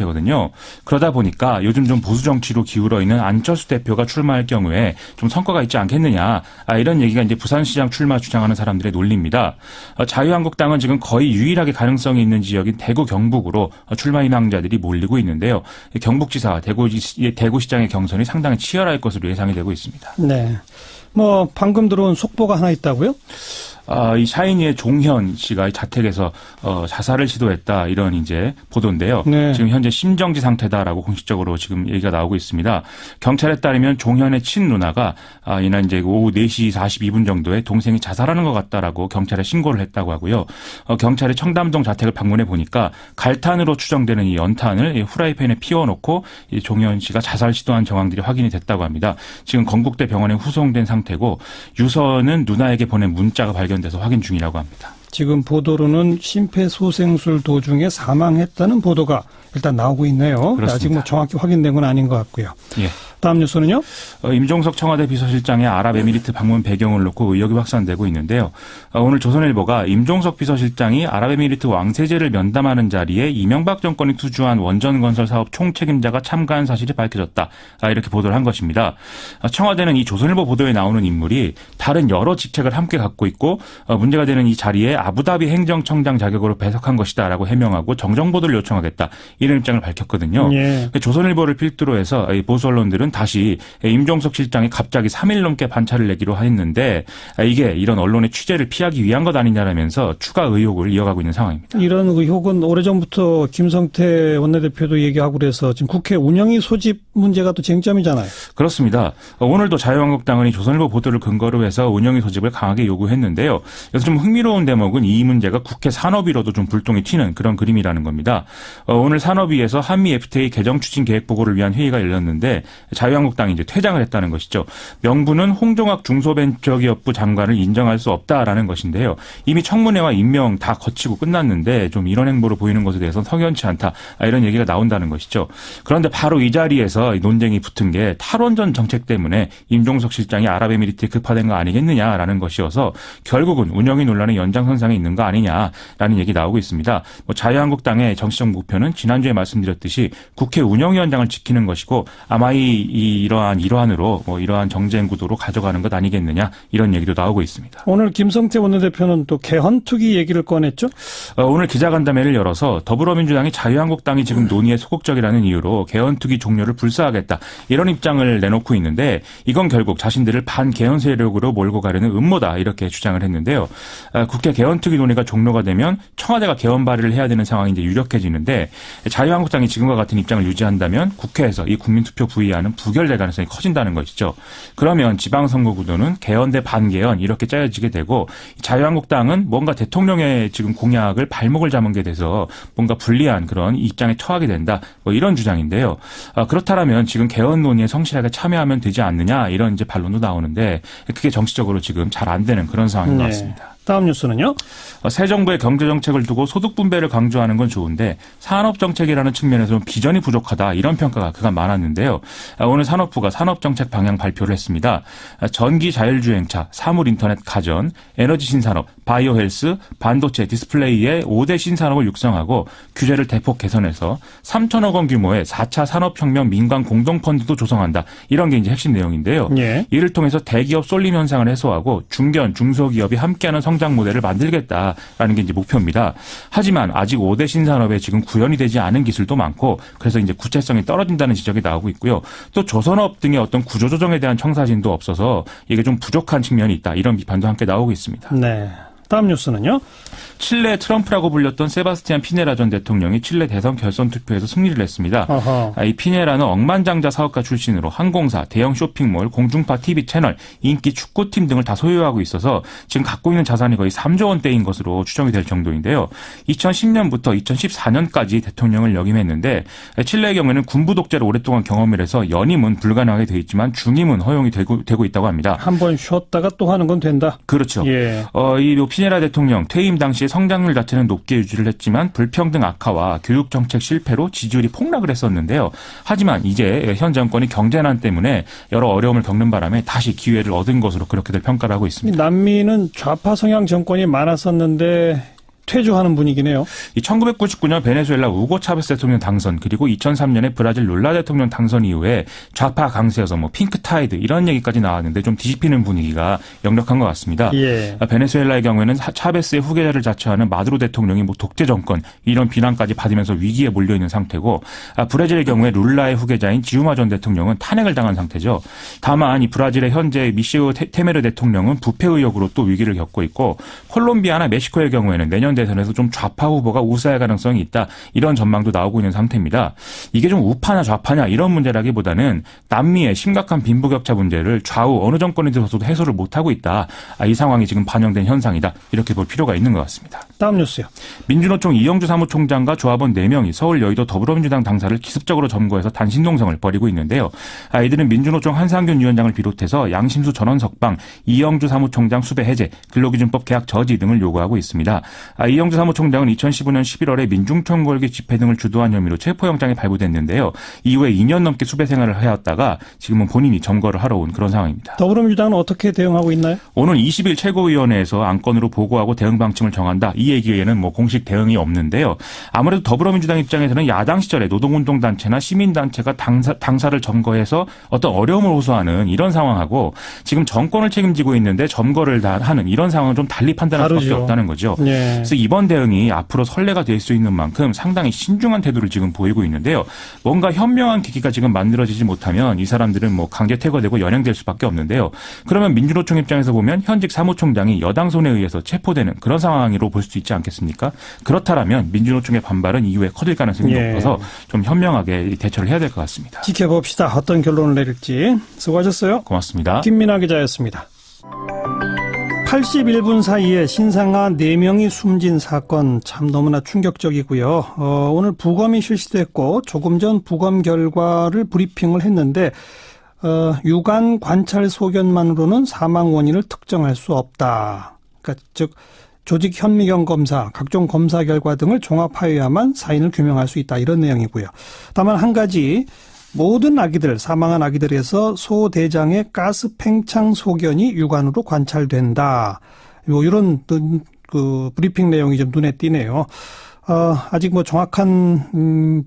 그러다 보니까 요즘 좀 보수 정치로 기울어 있는 안철수 대표가 출마할 경우에 좀 성과가 있지 않겠느냐 이런 얘기가 이제 부산시장 출마 주장하는 사람들의 논리입니다. 자유한국당은 지금 거의 유일하게 가능성이 있는 지역인 대구 경북으로 출마 희망자들이 몰리고 있는데요. 경북지사 대구시장의 경선이 상당히 치열할 것으로 예상이 되고 있습니다. 네. 방금 들어온 속보가 하나 있다고요? 이 샤이니의 종현 씨가 자택에서 자살을 시도했다 이런 이제 보도인데요. 네. 지금 현재 심정지 상태다라고 공식적으로 지금 얘기가 나오고 있습니다. 경찰에 따르면 종현의 친누나가 이날 이제 오후 4시 42분 정도에 동생이 자살하는 것 같다라고 경찰에 신고를 했다고 하고요. 경찰이 청담동 자택을 방문해 보니까 갈탄으로 추정되는 이 연탄을 후라이팬에 피워놓고 이 종현 씨가 자살 시도한 정황들이 확인이 됐다고 합니다. 지금 건국대 병원에 후송된 상태고 유서는 누나에게 보낸 문자가 발견돼서 확인 중이라고 합니다. 지금 보도로는 심폐소생술 도중에 사망했다는 보도가 일단 나오고 있네요. 그렇습니다. 아직 정확히 확인된 건 아닌 것 같고요. 예. 다음 뉴스는요? 임종석 청와대 비서실장의 아랍에미리트 방문 배경을 놓고 의혹이 확산되고 있는데요. 오늘 조선일보가 임종석 비서실장이 아랍에미리트 왕세제를 면담하는 자리에 이명박 정권이 투주한 원전건설 사업 총책임자가 참가한 사실이 밝혀졌다. 이렇게 보도를 한 것입니다. 청와대는 이 조선일보 보도에 나오는 인물이 다른 여러 직책을 함께 갖고 있고 문제가 되는 이 자리에 아부다비 행정청장 자격으로 배석한 것이다라고 해명하고 정정보도를 요청하겠다. 이런 입장을 밝혔거든요. 예. 조선일보를 필두로 해서 보수 언론들은 다시 임종석 실장이 갑자기 3일 넘게 반차를 내기로 했는데 이게 이런 언론의 취재를 피하기 위한 것 아니냐라면서 추가 의혹을 이어가고 있는 상황입니다. 이런 의혹은 오래전부터 김성태 원내대표도 얘기하고 그래서 지금 국회 운영위 소집 문제가 또 쟁점이잖아요. 그렇습니다. 오늘도 자유한국당은 이 조선일보 보도를 근거로 해서 운영위 소집을 강하게 요구했는데요. 여기서 좀 흥미로운 대목은 이 문제가 국회 산업위로도 좀 불똥이 튀는 그런 그림이라는 겁니다. 오늘 산업위에서 한미 FTA 개정 추진 계획 보고를 위한 회의가 열렸는데 자유한국당이 이제 퇴장을 했다는 것이죠. 명분은 홍종학 중소벤처기업부 장관을 인정할 수 없다라는 것인데요. 이미 청문회와 임명 다 거치고 끝났는데 좀 이런 행보로 보이는 것에 대해서는 석연치 않다. 이런 얘기가 나온다는 것이죠. 그런데 바로 이 자리에서 논쟁이 붙은 게 탈원전 정책 때문에 임종석 실장이 아랍에미리트에 급파된 거 아니겠느냐라는 것이어서 결국은 운영위 논란의 연장선상에 있는 거 아니냐라는 얘기 나오고 있습니다. 자유한국당의 정치적 목표는 지난주에 말씀드렸듯이 국회 운영위원장을 지키는 것이고 아마 이러한 일환으로 이러한 정쟁 구도로 가져가는 것 아니겠느냐 이런 얘기도 나오고 있습니다. 오늘 김성태 원내대표는 또 개헌특위 얘기를 꺼냈죠? 오늘 기자간담회를 열어서 더불어민주당이 자유한국당이 지금 논의에 소극적이라는 이유로 개헌특위 종료를 불사하겠다 이런 입장을 내놓고 있는데 이건 결국 자신들을 반개헌 세력으로 몰고 가려는 음모다 이렇게 주장을 했는데요. 국회 개헌특위 논의가 종료가 되면 청와대가 개헌 발의를 해야 되는 상황이 이제 유력해지는데 자유한국당이 지금과 같은 입장을 유지한다면 국회에서 이 국민투표 부의안은 부결될 가능성이 커진다는 것이죠. 그러면 지방선거 구도는 개헌 대 반개헌 이렇게 짜여지게 되고 자유한국당은 뭔가 대통령의 지금 공약을 발목을 잡은 게 돼서 뭔가 불리한 그런 입장에 처하게 된다. 이런 주장인데요. 그렇다면 지금 개헌 논의에 성실하게 참여하면 되지 않느냐 이런 이제 반론도 나오는데 그게 정치적으로 지금 잘 안 되는 그런 상황인 것 같습니다. 다음 뉴스는요? 새 정부의 경제정책을 두고 소득 분배를 강조하는 건 좋은데 산업정책이라는 측면에서는 비전이 부족하다 이런 평가가 그간 많았는데요. 오늘 산업부가 산업정책 방향 발표를 했습니다. 전기 자율주행차, 사물인터넷 가전, 에너지 신산업, 바이오헬스, 반도체, 디스플레이의 5대 신산업을 육성하고 규제를 대폭 개선해서 3천억 원 규모의 4차 산업혁명 민관 공동펀드도 조성한다. 이런 게 이제 핵심 내용인데요. 예. 이를 통해서 대기업 쏠림 현상을 해소하고 중견, 중소기업이 함께하는 성장 모델을 만들겠다라는 게 이제 목표입니다. 하지만 아직 5대 신산업에 지금 구현이 되지 않은 기술도 많고 그래서 이제 구체성이 떨어진다는 지적이 나오고 있고요. 또 조선업 등의 어떤 구조조정에 대한 청사진도 없어서 이게 좀 부족한 측면이 있다. 이런 비판도 함께 나오고 있습니다. 네. 다음 뉴스는요? 칠레 트럼프라고 불렸던 세바스티안 피네라 전 대통령이 칠레 대선 결선 투표에서 승리를 했습니다. 이 피네라는 억만장자 사업가 출신으로 항공사, 대형 쇼핑몰, 공중파 TV 채널, 인기 축구팀 등을 다 소유하고 있어서 지금 갖고 있는 자산이 거의 3조 원대인 것으로 추정이 될 정도인데요. 2010년부터 2014년까지 대통령을 역임했는데 칠레의 경우에는 군부 독재를 오랫동안 경험을 해서 연임은 불가능하게 돼 있지만 중임은 허용이 되고 있다고 합니다. 한 번 쉬었다가 또 하는 건 된다? 그렇죠. 예. 이 피네라 대통령 퇴임 당시에 성장률 자체는 높게 유지를 했지만 불평등 악화와 교육 정책 실패로 지지율이 폭락을 했었는데요. 하지만 이제 현 정권이 경제난 때문에 여러 어려움을 겪는 바람에 다시 기회를 얻은 것으로 그렇게들 평가를 하고 있습니다. 남미는 좌파 성향 정권이 많았었는데 퇴주하는 분위기네요. 1999년 베네수엘라 우고 차베스 대통령 당선 그리고 2003년에 브라질 룰라 대통령 당선 이후에 좌파 강세여서 핑크타이드 이런 얘기까지 나왔는데 좀 뒤집히는 분위기가 역력한 것 같습니다. 예. 베네수엘라의 경우에는 차베스의 후계자를 자처하는 마두로 대통령이 독재 정권 이런 비난까지 받으면서 위기에 몰려있는 상태고 브라질의 경우에 룰라의 후계자인 지우마 전 대통령은 탄핵을 당한 상태죠. 다만 이 브라질의 현재 미시오 테메르 대통령은 부패 의혹으로 또 위기를 겪고 있고 콜롬비아나 멕시코의 경우에는 내년 대선에서 좀 좌파 후보가 우세할 가능성이 있다. 이런 전망도 나오고 있는 상태입니다. 이게 좀 우파냐 좌파냐 이런 문제라기보다는 남미의 심각한 빈부격차 문제를 좌우 어느 정권이 들어서도 해소를 못하고 있다. 이 상황이 지금 반영된 현상이다. 이렇게 볼 필요가 있는 것 같습니다. 다음 뉴스요. 민주노총 이영주 사무총장과 조합원 4명이 서울 여의도 더불어민주당 당사를 기습적으로 점거해서 단신농성을 벌이고 있는데요. 이들은 민주노총 한상균 위원장을 비롯해서 양심수 전원석방, 이영주 사무총장 수배 해제, 근로기준법 계약 저지 등을 요구하고 있습니다. 이영주 사무총장은 2015년 11월에 민중청 걸기 집회 등을 주도한 혐의로 체포영장이 발부됐는데요. 이후에 2년 넘게 수배 생활을 해왔다가 지금은 본인이 점거를 하러 온 그런 상황입니다. 더불어민주당은 어떻게 대응하고 있나요? 오늘 20일 최고위원회에서 안건으로 보고하고 대응 방침을 정한다. 이 얘기에는 공식 대응이 없는데요. 아무래도 더불어민주당 입장에서는 야당 시절에 노동운동단체나 시민단체가 당사를 점거해서 어떤 어려움을 호소하는 이런 상황하고 지금 정권을 책임지고 있는데 점거를 다 하는 이런 상황은 좀 달리 판단할 수밖에 없다는 거죠. 예. 그래서 이번 대응이 앞으로 선례가 될 수 있는 만큼 상당히 신중한 태도를 지금 보이고 있는데요. 뭔가 현명한 계기가 지금 만들어지지 못하면 이 사람들은 강제 퇴거되고 연행될 수밖에 없는데요. 그러면 민주노총 입장에서 보면 현직 사무총장이 여당 손에 의해서 체포되는 그런 상황으로 볼 수 있지 않겠습니까? 그렇다면 민주노총의 반발은 이후에 커질 가능성이 높아서 좀 현명하게 대처를 해야 될 것 같습니다. 지켜봅시다. 어떤 결론을 내릴지. 수고하셨어요. 고맙습니다. 김민아 기자였습니다. 81분 사이에 신생아 4명이 숨진 사건 참 너무나 충격적이고요. 오늘 부검이 실시됐고 조금 전 부검 결과를 브리핑을 했는데 유관 관찰 소견만으로는 사망 원인을 특정할 수 없다. 그러니까 즉 조직 현미경 검사, 각종 검사 결과 등을 종합하여야만 사인을 규명할 수 있다. 이런 내용이고요. 다만 한 가지 모든 아기들, 사망한 아기들에서 소대장의 가스 팽창 소견이 유관으로 관찰된다. 이런 그 브리핑 내용이 좀 눈에 띄네요. 아직 뭐 정확한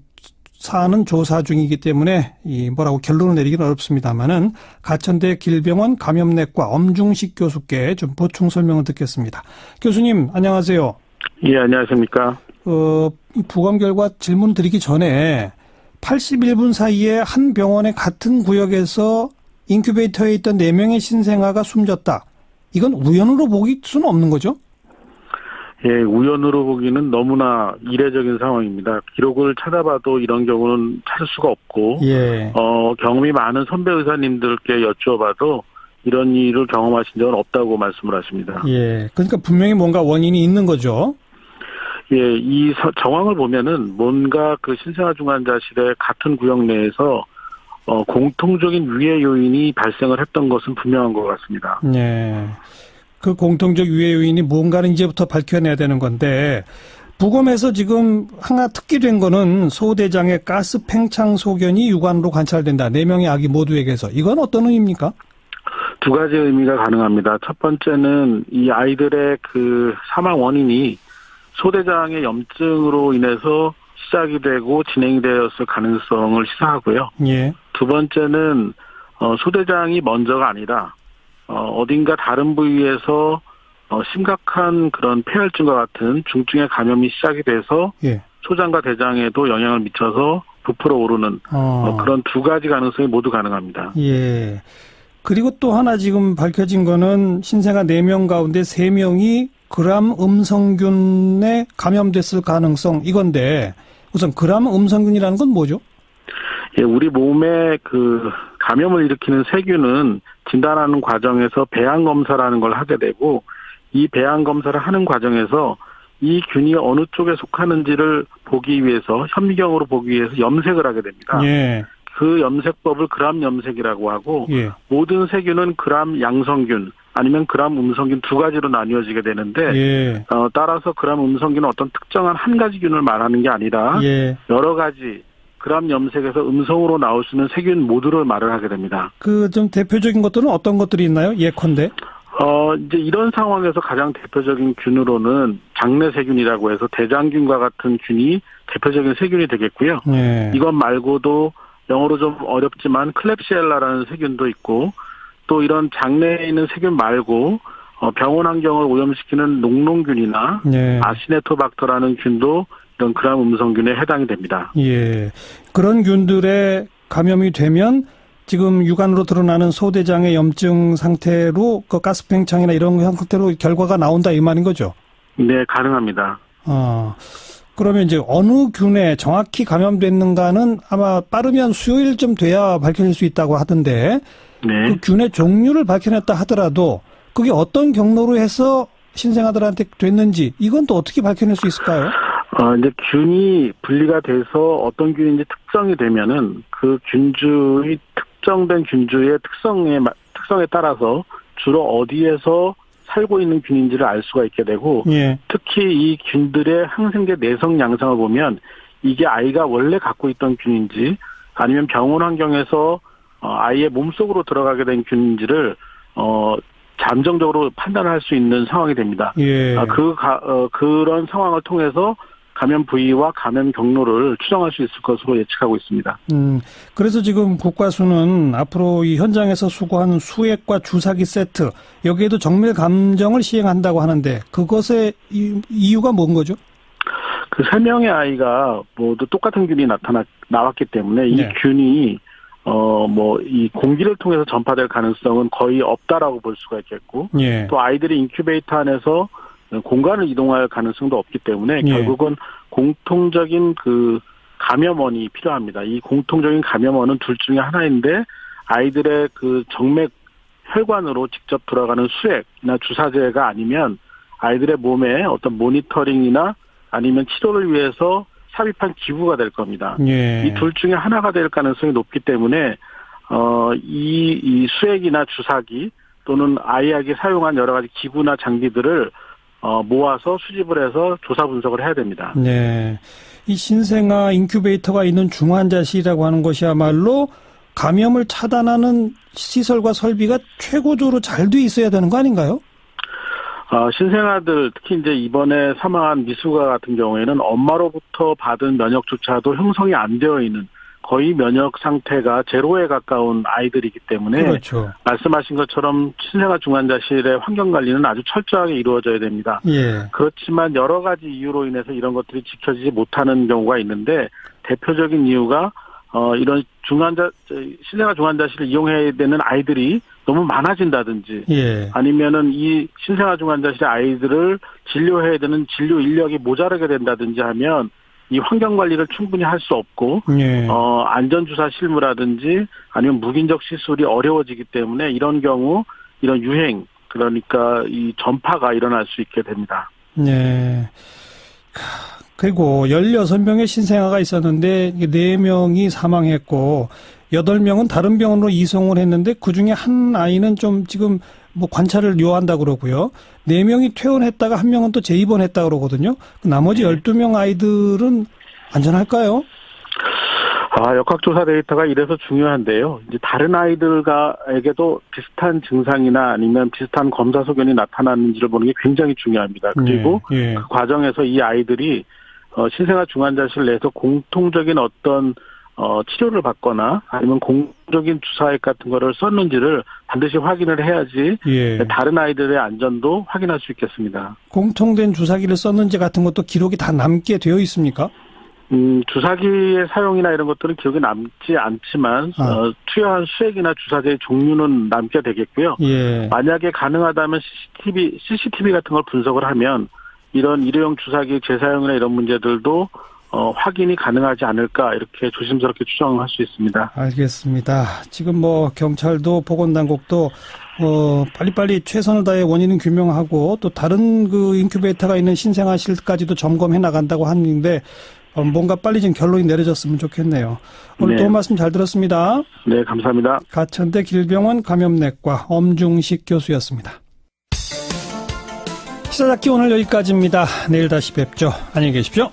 사안은 조사 중이기 때문에 뭐라고 결론을 내리기는 어렵습니다만은 가천대 길병원 감염내과 엄중식 교수께 좀 보충 설명을 듣겠습니다. 교수님 안녕하세요. 예, 안녕하십니까. 이 부검 결과 질문 드리기 전에 81분 사이에 한 병원의 같은 구역에서 인큐베이터에 있던 4명의 신생아가 숨졌다. 이건 우연으로 보기 수는 없는 거죠? 예, 우연으로 보기는 너무나 이례적인 상황입니다. 기록을 찾아봐도 이런 경우는 찾을 수가 없고, 예. 경험이 많은 선배 의사님들께 여쭈어봐도 이런 일을 경험하신 적은 없다고 말씀을 하십니다. 예, 그러니까 분명히 뭔가 원인이 있는 거죠? 예, 이 정황을 보면은 뭔가 그 신생아 중환자실의 같은 구역 내에서 공통적인 유해 요인이 발생을 했던 것은 분명한 것 같습니다. 네. 그 공통적 유해 요인이 뭔가는 이제부터 밝혀내야 되는 건데 부검에서 지금 하나 특기된 거는 소대장의 가스 팽창 소견이 유관으로 관찰된다. 4명의 아기 모두에게서. 이건 어떤 의미입니까? 두 가지 의미가 가능합니다. 첫 번째는 이 아이들의 그 사망 원인이 소대장의 염증으로 인해서 시작이 되고 진행이 되었을 가능성을 시사하고요. 예. 두 번째는 소대장이 먼저가 아니라 어딘가 다른 부위에서 심각한 그런 폐혈증과 같은 중증의 감염이 시작이 돼서 예. 소장과 대장에도 영향을 미쳐서 부풀어 오르는 그런 두 가지 가능성이 모두 가능합니다. 예. 그리고 또 하나 지금 밝혀진 거는 신생아 4명 가운데 3명이 그람 음성균에 감염됐을 가능성 이건데 우선 그람 음성균이라는 건 뭐죠? 예, 우리 몸에 그 감염을 일으키는 세균은 진단하는 과정에서 배양 검사라는 걸 하게 되고 이 배양 검사를 하는 과정에서 이 균이 어느 쪽에 속하는지를 보기 위해서 현미경으로 보기 위해서 염색을 하게 됩니다. 예. 그 염색법을 그람 염색이라고 하고 예. 모든 세균은 그람 양성균 아니면 그람 음성균 두 가지로 나뉘어지게 되는데 예. 따라서 그람 음성균은 어떤 특정한 한 가지 균을 말하는 게 아니라 예. 여러 가지 그람 염색에서 음성으로 나올 수 있는 세균 모두를 말을 하게 됩니다. 그 좀 대표적인 것들은 어떤 것들이 있나요? 예컨대? 이제 이런 상황에서 가장 대표적인 균으로는 장내세균이라고 해서 대장균과 같은 균이 대표적인 세균이 되겠고요. 예. 이것 말고도 영어로 좀 어렵지만 클랩시엘라라는 세균도 있고 또 이런 장내에 있는 세균 말고 병원 환경을 오염시키는 녹농균이나 네. 아시네토박터라는 균도 이런 그람 음성균에 해당이 됩니다. 예, 그런 균들에 감염이 되면 지금 유관으로 드러나는 소대장의 염증 상태로 그 가스팽창이나 이런 상태로 결과가 나온다 이 말인 거죠? 네, 가능합니다. 그러면 이제 어느 균에 정확히 감염됐는가는 아마 빠르면 수요일쯤 돼야 밝혀질 수 있다고 하던데 네. 그 균의 종류를 밝혀냈다 하더라도 그게 어떤 경로로 해서 신생아들한테 됐는지 이건 또 어떻게 밝혀낼 수 있을까요? 이제 균이 분리가 돼서 어떤 균인지 특정이 되면은 그 균주의 특정된 균주의 특성에 따라서 주로 어디에서 살고 있는 균인지를 알 수가 있게 되고 예. 특히 이 균들의 항생제 내성 양상을 보면 이게 아이가 원래 갖고 있던 균인지 아니면 병원 환경에서 아이의 몸속으로 들어가게 된 균인지를 잠정적으로 판단할 수 있는 상황이 됩니다. 예. 그런 상황을 통해서 감염 부위와 감염 경로를 추정할 수 있을 것으로 예측하고 있습니다. 그래서 지금 국과수는 앞으로 이 현장에서 수거하는 수액과 주사기 세트 여기에도 정밀 감정을 시행한다고 하는데 그것의 이유가 뭔 거죠? 그 3명의 아이가 모두 똑같은 균이 나왔기 때문에 이 네. 균이 이 공기를 통해서 전파될 가능성은 거의 없다라고 볼 수가 있겠고 예. 또 아이들이 인큐베이터 안에서 공간을 이동할 가능성도 없기 때문에 예. 결국은 공통적인 그 감염원이 필요합니다. 이 공통적인 감염원은 둘 중에 하나인데 아이들의 그 정맥 혈관으로 직접 들어가는 수액이나 주사제가 아니면 아이들의 몸에 어떤 모니터링이나 아니면 치료를 위해서 삽입한 기구가 될 겁니다. 예. 이 둘 중에 하나가 될 가능성이 높기 때문에 이 수액이나 주사기 또는 아이에게 사용한 여러 가지 기구나 장비들을 모아서 수집을 해서 조사 분석을 해야 됩니다. 네. 이 신생아 인큐베이터가 있는 중환자실이라고 하는 것이야말로 감염을 차단하는 시설과 설비가 최고조로 잘 돼 있어야 되는 거 아닌가요? 신생아들, 특히 이제 이번에 사망한 미숙아 같은 경우에는 엄마로부터 받은 면역조차도 형성이 안 되어 있는 거의 면역 상태가 제로에 가까운 아이들이기 때문에 그렇죠. 말씀하신 것처럼 신생아 중환자실의 환경 관리는 아주 철저하게 이루어져야 됩니다. 예. 그렇지만 여러 가지 이유로 인해서 이런 것들이 지켜지지 못하는 경우가 있는데 대표적인 이유가 이런 신생아 중환자실을 이용해야 되는 아이들이 너무 많아진다든지 예. 아니면은 이 신생아 중환자실의 아이들을 진료해야 되는 진료 인력이 모자라게 된다든지 하면 이 환경 관리를 충분히 할 수 없고 예. 안전주사 실무라든지 아니면 무긴적 시술이 어려워지기 때문에 이런 경우 이런 유행 그러니까 이 전파가 일어날 수 있게 됩니다. 네. 그리고 16명의 신생아가 있었는데 4명이 사망했고 8명은 다른 병원으로 이송을 했는데 그중에 한 아이는 좀 지금 뭐 관찰을 요한다고 그러고요. 4명이 퇴원했다가 1명은 또 재입원했다고 그러거든요. 나머지 12명 아이들은 안전할까요? 역학조사 데이터가 이래서 중요한데요. 이제 다른 아이들에게도 비슷한 증상이나 아니면 비슷한 검사 소견이 나타났는지를 보는 게 굉장히 중요합니다. 그리고 예. 그 과정에서 이 아이들이 신생아 중환자실 내에서 공통적인 어떤 치료를 받거나 아니면 공적인 주사액 같은 거를 썼는지를 반드시 확인을 해야지 예. 다른 아이들의 안전도 확인할 수 있겠습니다. 공통된 주사기를 썼는지 같은 것도 기록이 다 남게 되어 있습니까? 주사기의 사용이나 이런 것들은 기억에 남지 않지만 투여한 수액이나 주사제의 종류는 남게 되겠고요. 예. 만약에 가능하다면 CCTV 같은 걸 분석을 하면 이런 일회용 주사기 재사용이나 이런 문제들도 확인이 가능하지 않을까 이렇게 조심스럽게 추정할 수 있습니다. 알겠습니다. 지금 뭐 경찰도 보건당국도 빨리빨리 최선을 다해 원인은 규명하고 또 다른 그 인큐베이터가 있는 신생아실까지도 점검해 나간다고 하는데 뭔가 빨리 좀 결론이 내려졌으면 좋겠네요. 오늘 도움 말씀 잘 들었습니다. 네, 감사합니다. 가천대 길병원 감염내과 엄중식 교수였습니다. 시사잡기 오늘 여기까지입니다. 내일 다시 뵙죠. 안녕히 계십시오.